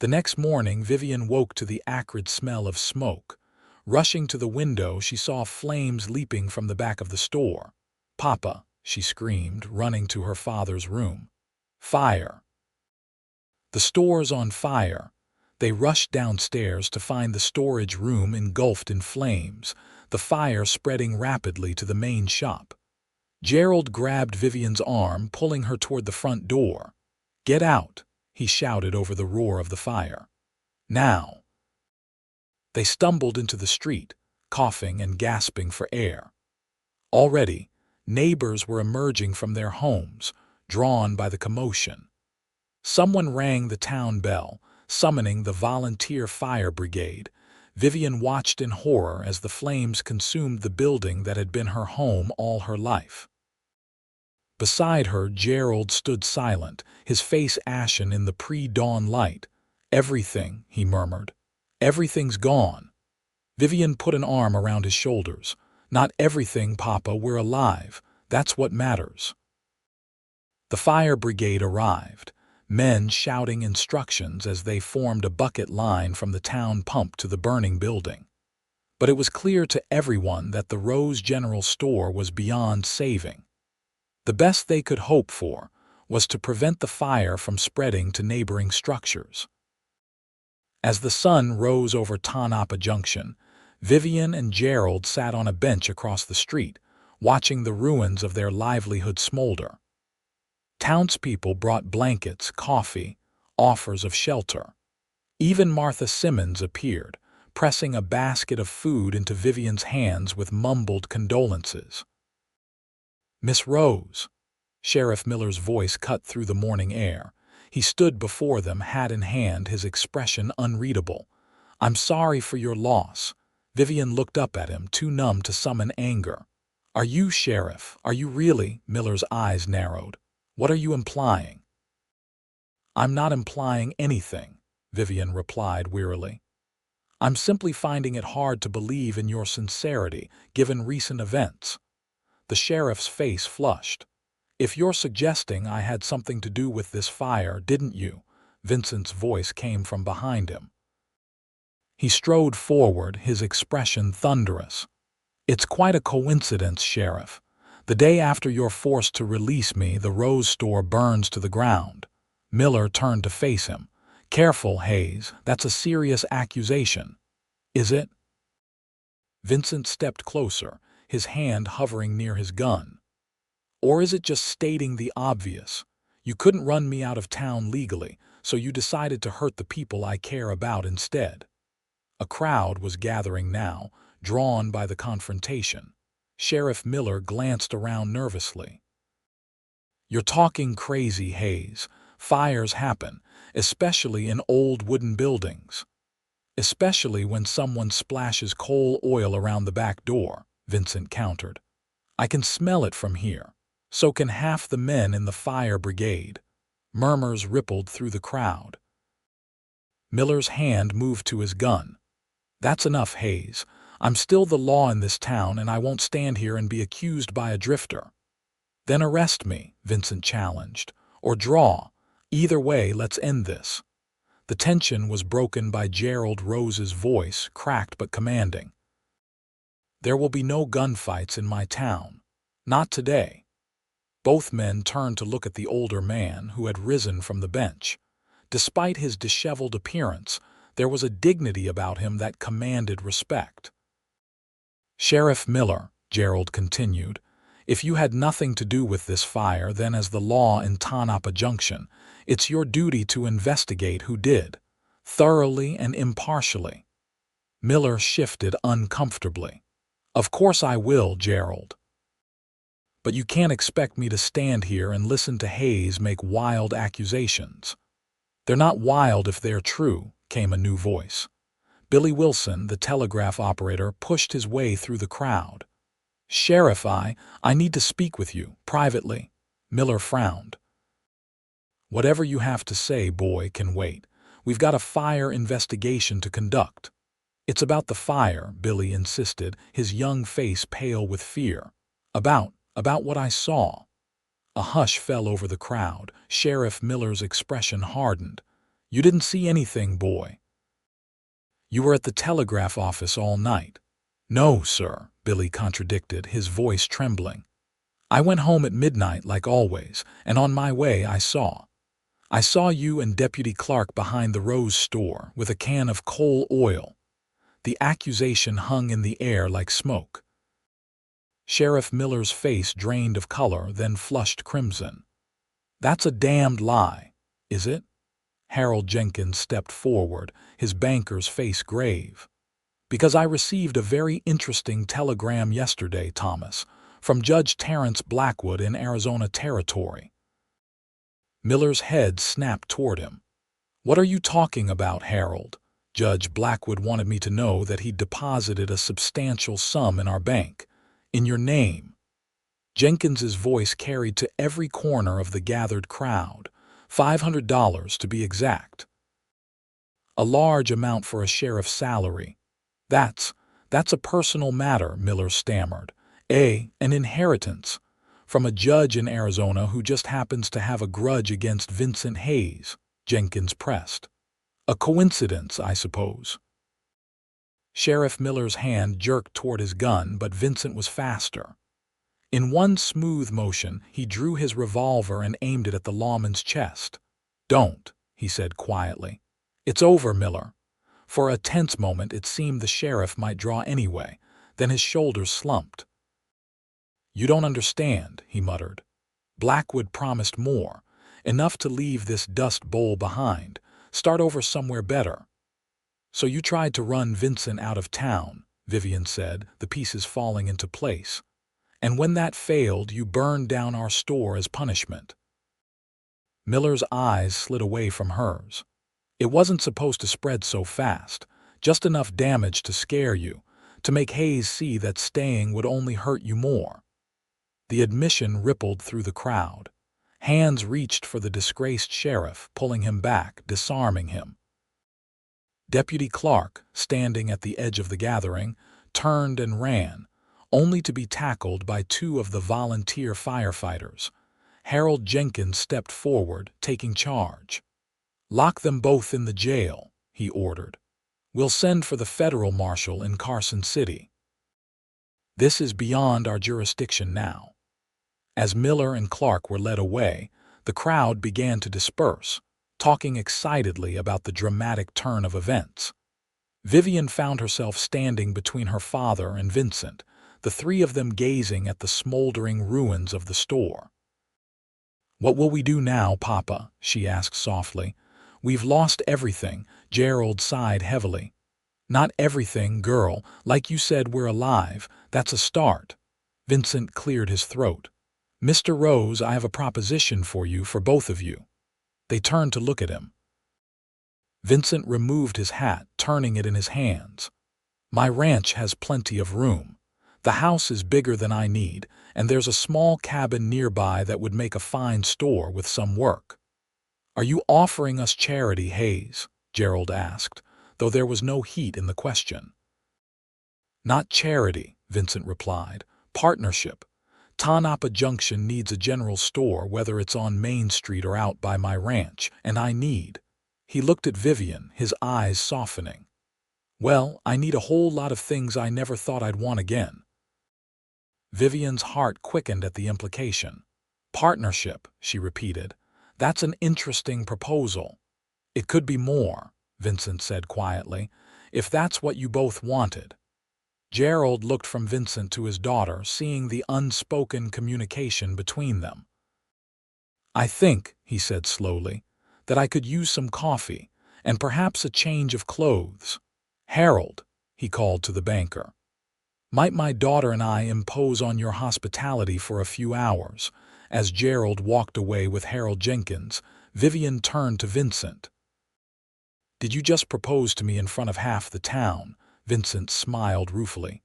The next morning, Vivian woke to the acrid smell of smoke. Rushing to the window, she saw flames leaping from the back of the store. "Papa," she screamed, running to her father's room. "Fire! The store's on fire!" They rushed downstairs to find the storage room engulfed in flames, the fire spreading rapidly to the main shop. Gerald grabbed Vivian's arm, pulling her toward the front door. "Get out!" he shouted over the roar of the fire. "Now!" They stumbled into the street, coughing and gasping for air. Already, neighbors were emerging from their homes, drawn by the commotion. Someone rang the town bell, summoning the volunteer fire brigade. Vivian watched in horror as the flames consumed the building that had been her home all her life. Beside her, Gerald stood silent, his face ashen in the pre-dawn light. "Everything," he murmured. "Everything's gone." Vivian put an arm around his shoulders. "Not everything, Papa, we're alive. That's what matters." The fire brigade arrived, men shouting instructions as they formed a bucket line from the town pump to the burning building. But it was clear to everyone that the Rose General Store was beyond saving. The best they could hope for was to prevent the fire from spreading to neighboring structures. As the sun rose over Tonopah Junction, Vivian and Gerald sat on a bench across the street, watching the ruins of their livelihood smolder. Townspeople brought blankets, coffee, offers of shelter. Even Martha Simmons appeared, pressing a basket of food into Vivian's hands with mumbled condolences. "Miss Rose," Sheriff Miller's voice cut through the morning air. He stood before them, hat in hand, his expression unreadable. "I'm sorry for your loss." Vivian looked up at him, too numb to summon anger. "Are you, Sheriff? Are you really?" Miller's eyes narrowed. "What are you implying?" "I'm not implying anything," Vivian replied wearily. "I'm simply finding it hard to believe in your sincerity, given recent events." The sheriff's face flushed. "If you're suggesting I had something to do with this fire, didn't you?" Vincent's voice came from behind him. He strode forward, his expression thunderous. "It's quite a coincidence, Sheriff. The day after you're forced to release me, the Rose store burns to the ground." Miller turned to face him. "Careful, Hayes. That's a serious accusation." "Is it?" Vincent stepped closer, his hand hovering near his gun. "Or is it just stating the obvious? You couldn't run me out of town legally, so you decided to hurt the people I care about instead." A crowd was gathering now, drawn by the confrontation. Sheriff Miller glanced around nervously. "You're talking crazy, Hayes. Fires happen, especially in old wooden buildings. Especially when someone splashes coal oil around the back door," Vincent countered. "I can smell it from here. So can half the men in the fire brigade." Murmurs rippled through the crowd. Miller's hand moved to his gun. "That's enough, Hayes. I'm still the law in this town, and I won't stand here and be accused by a drifter." "Then arrest me," Vincent challenged. "Or draw. Either way, let's end this." The tension was broken by Gerald Rose's voice, cracked but commanding. "There will be no gunfights in my town. Not today." Both men turned to look at the older man who had risen from the bench. Despite his disheveled appearance, there was a dignity about him that commanded respect. "Sheriff Miller," Gerald continued, "if you had nothing to do with this fire, then as the law in Tonopah Junction, it's your duty to investigate who did, thoroughly and impartially." Miller shifted uncomfortably. "Of course I will, Gerald. But you can't expect me to stand here and listen to Hayes make wild accusations." "They're not wild if they're true," came a new voice. Billy Wilson, the telegraph operator, pushed his way through the crowd. "Sheriff, I need to speak with you, privately." Miller frowned. "Whatever you have to say, boy, can wait. We've got a fire investigation to conduct." "It's about the fire," Billy insisted, his young face pale with fear. About what I saw." A hush fell over the crowd. Sheriff Miller's expression hardened. You didn't see anything, boy. You were at the telegraph office all night. No, sir, Billy contradicted, his voice trembling. I went home at midnight like always, and on my way I saw you and Deputy Clark behind the Rose store with a can of coal oil. The accusation hung in the air like smoke. Sheriff Miller's face drained of color, then flushed crimson. That's a damned lie, is it? Harold Jenkins stepped forward, his banker's face grave. Because I received a very interesting telegram yesterday, Thomas, from Judge Terrence Blackwood in Arizona Territory. Miller's head snapped toward him. What are you talking about, Harold? Judge Blackwood wanted me to know that he'd deposited a substantial sum in our bank. In your name. Jenkins's voice carried to every corner of the gathered crowd. $500 to be exact. A large amount for a sheriff's salary. That's a personal matter, Miller stammered. An inheritance. From a judge in Arizona who just happens to have a grudge against Vincent Hayes, Jenkins pressed. A coincidence, I suppose. Sheriff Miller's hand jerked toward his gun, but Vincent was faster. In one smooth motion, he drew his revolver and aimed it at the lawman's chest. Don't, he said quietly. It's over, Miller. For a tense moment, it seemed the sheriff might draw anyway. Then his shoulders slumped. You don't understand, he muttered. Blackwood promised more, enough to leave this dust bowl behind, start over somewhere better. So you tried to run Vincent out of town, Vivian said, the pieces falling into place. And when that failed, you burned down our store as punishment. Miller's eyes slid away from hers. It wasn't supposed to spread so fast, just enough damage to scare you, to make Hayes see that staying would only hurt you more. The admission rippled through the crowd. Hands reached for the disgraced sheriff, pulling him back, disarming him. Deputy Clark, standing at the edge of the gathering, turned and ran, only to be tackled by two of the volunteer firefighters. Harold Jenkins stepped forward, taking charge. Lock them both in the jail, he ordered. We'll send for the federal marshal in Carson City. This is beyond our jurisdiction now. As Miller and Clark were led away, the crowd began to disperse, talking excitedly about the dramatic turn of events. Vivian found herself standing between her father and Vincent, the three of them gazing at the smoldering ruins of the store. What will we do now, Papa? She asked softly. We've lost everything, Gerald sighed heavily. Not everything, girl. Like you said, we're alive. That's a start. Vincent cleared his throat. Mr. Rose, I have a proposition for you, for both of you. They turned to look at him. Vincent removed his hat, turning it in his hands. My ranch has plenty of room. The house is bigger than I need, and there's a small cabin nearby that would make a fine store with some work. Are you offering us charity, Hayes? Gerald asked, though there was no heat in the question. Not charity, Vincent replied. Partnership. Tonopah Junction needs a general store, whether it's on Main Street or out by my ranch, and I need. He looked at Vivian, his eyes softening. Well, I need a whole lot of things I never thought I'd want again. Vivian's heart quickened at the implication. Partnership, she repeated. That's an interesting proposal. It could be more, Vincent said quietly, if that's what you both wanted. Gerald looked from Vincent to his daughter, seeing the unspoken communication between them. I think, he said slowly, that I could use some coffee, and perhaps a change of clothes. Harold, he called to the banker. Might my daughter and I impose on your hospitality for a few hours? As Gerald walked away with Harold Jenkins, Vivian turned to Vincent. Did you just propose to me in front of half the town? Vincent smiled ruefully.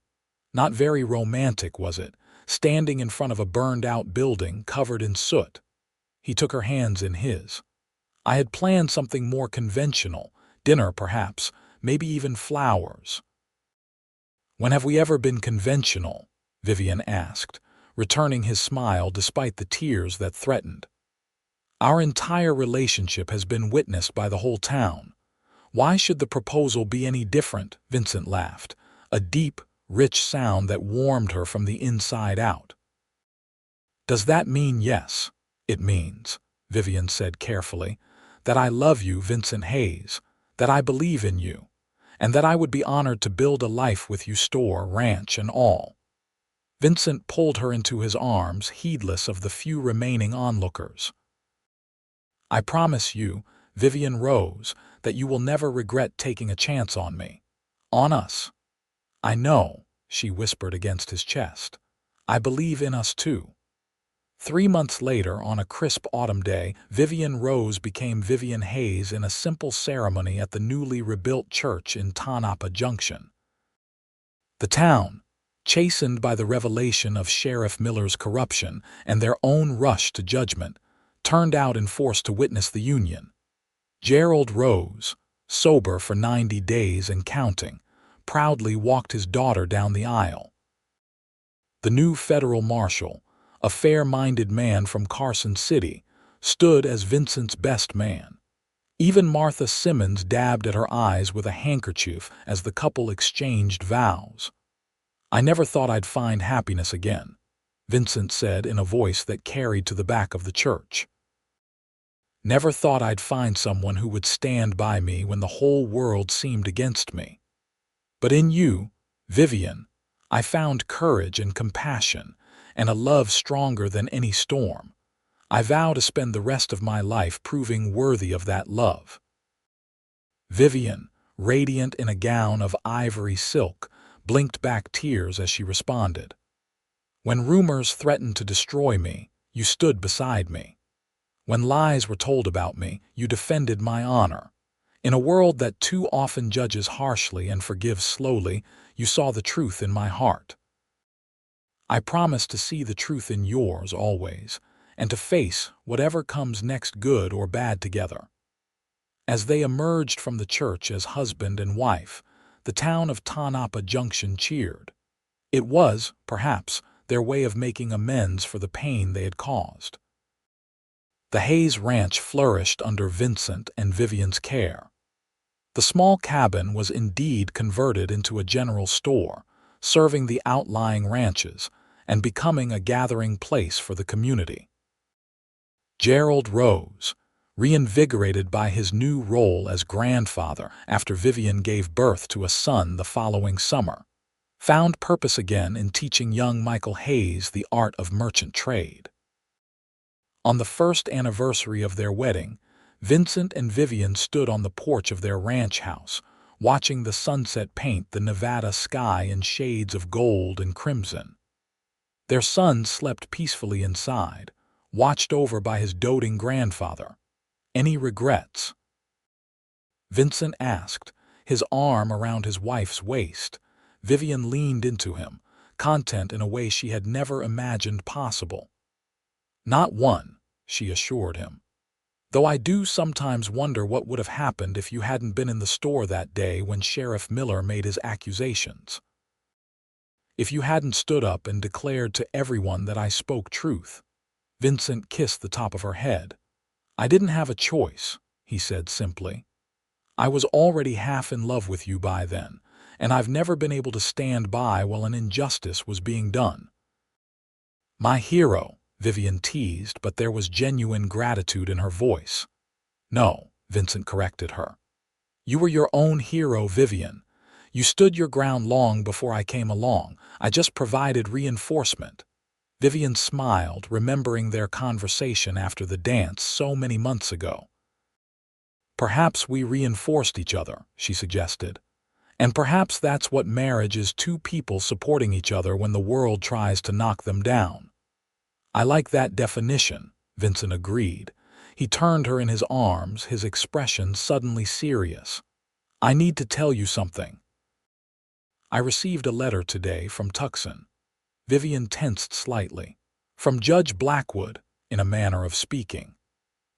Not very romantic, was it, standing in front of a burned-out building covered in soot? He took her hands in his. I had planned something more conventional, dinner perhaps, maybe even flowers. When have we ever been conventional? Vivian asked, returning his smile despite the tears that threatened. Our entire relationship has been witnessed by the whole town. Why should the proposal be any different?" Vincent laughed, a deep, rich sound that warmed her from the inside out. "Does that mean yes?" "It means," Vivian said carefully, "that I love you, Vincent Hayes, that I believe in you, and that I would be honored to build a life with you, store, ranch, and all." Vincent pulled her into his arms, heedless of the few remaining onlookers. "I promise you, Vivian Rose, that you will never regret taking a chance on me. On us." "I know," she whispered against his chest. "I believe in us too." 3 months later, on a crisp autumn day, Vivian Rose became Vivian Hayes in a simple ceremony at the newly rebuilt church in Tonopah Junction. The town, chastened by the revelation of Sheriff Miller's corruption and their own rush to judgment, turned out in force to witness the union. Gerald Rose, sober for 90 days and counting, proudly walked his daughter down the aisle. The new federal marshal, a fair-minded man from Carson City, stood as Vincent's best man. Even Martha Simmons dabbed at her eyes with a handkerchief as the couple exchanged vows. "I never thought I'd find happiness again," Vincent said in a voice that carried to the back of the church. "Never thought I'd find someone who would stand by me when the whole world seemed against me. But in you, Vivian, I found courage and compassion, and a love stronger than any storm. I vow to spend the rest of my life proving worthy of that love." Vivian, radiant in a gown of ivory silk, blinked back tears as she responded. "When rumors threatened to destroy me, you stood beside me. When lies were told about me, you defended my honor. In a world that too often judges harshly and forgives slowly, you saw the truth in my heart. I promise to see the truth in yours always, and to face whatever comes next, good or bad, together." As they emerged from the church as husband and wife, the town of Tonopah Junction cheered. It was, perhaps, their way of making amends for the pain they had caused. The Hayes Ranch flourished under Vincent and Vivian's care. The small cabin was indeed converted into a general store, serving the outlying ranches and becoming a gathering place for the community. Gerald Rose, reinvigorated by his new role as grandfather after Vivian gave birth to a son the following summer, found purpose again in teaching young Michael Hayes the art of merchant trade. On the first anniversary of their wedding, Vincent and Vivian stood on the porch of their ranch house, watching the sunset paint the Nevada sky in shades of gold and crimson. Their son slept peacefully inside, watched over by his doting grandfather. "Any regrets?" Vincent asked, his arm around his wife's waist. Vivian leaned into him, content in a way she had never imagined possible. "Not one," she assured him. "Though I do sometimes wonder what would have happened if you hadn't been in the store that day when Sheriff Miller made his accusations. If you hadn't stood up and declared to everyone that I spoke truth." Vincent kissed the top of her head. "I didn't have a choice," he said simply. "I was already half in love with you by then, and I've never been able to stand by while an injustice was being done." "My hero," Vivian teased, but there was genuine gratitude in her voice. "No," Vincent corrected her. "You were your own hero, Vivian. You stood your ground long before I came along. I just provided reinforcement." Vivian smiled, remembering their conversation after the dance so many months ago. "Perhaps we reinforced each other," she suggested. "And perhaps that's what marriage is, two people supporting each other when the world tries to knock them down." "I like that definition," Vincent agreed. He turned her in his arms, his expression suddenly serious. "I need to tell you something. I received a letter today from Tucson." Vivian tensed slightly. "From Judge Blackwood," in a manner of speaking.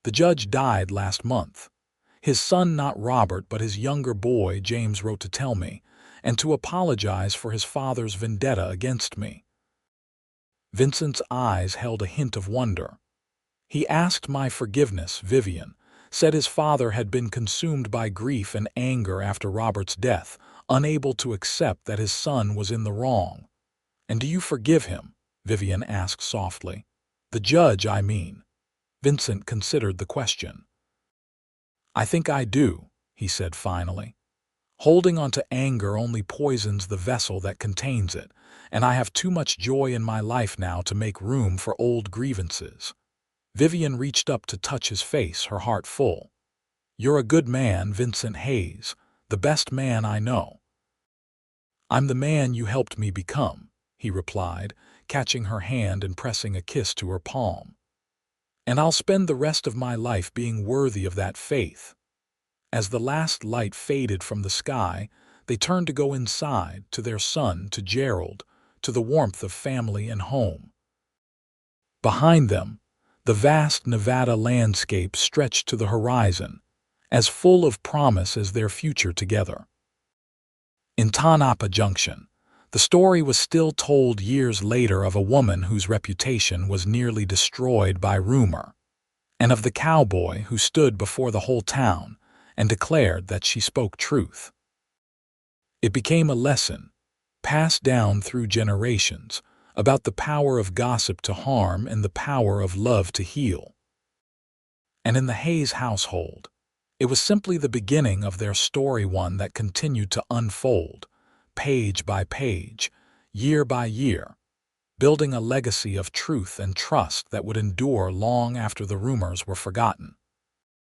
"The judge died last month. His son, not Robert, but his younger boy, James, wrote to tell me, and to apologize for his father's vendetta against me." Vincent's eyes held a hint of wonder. He asked my forgiveness, Vivian, said his father had been consumed by grief and anger after Robert's death, unable to accept that his son was in the wrong. And do you forgive him? Vivian asked softly. The judge, I mean. Vincent considered the question. I think I do, he said finally. Holding on to anger only poisons the vessel that contains it, and I have too much joy in my life now to make room for old grievances. Vivian reached up to touch his face, her heart full. You're a good man, Vincent Hayes, the best man I know. I'm the man you helped me become, he replied, catching her hand and pressing a kiss to her palm. And I'll spend the rest of my life being worthy of that faith. As the last light faded from the sky, they turned to go inside, to their son, to Gerald, to the warmth of family and home. Behind them, the vast Nevada landscape stretched to the horizon, as full of promise as their future together. In Tonopah Junction, the story was still told years later of a woman whose reputation was nearly destroyed by rumor, and of the cowboy who stood before the whole town and declared that she spoke truth. It became a lesson, passed down through generations, about the power of gossip to harm and the power of love to heal. And in the Hayes household, it was simply the beginning of their story, one that continued to unfold, page by page, year by year, building a legacy of truth and trust that would endure long after the rumors were forgotten.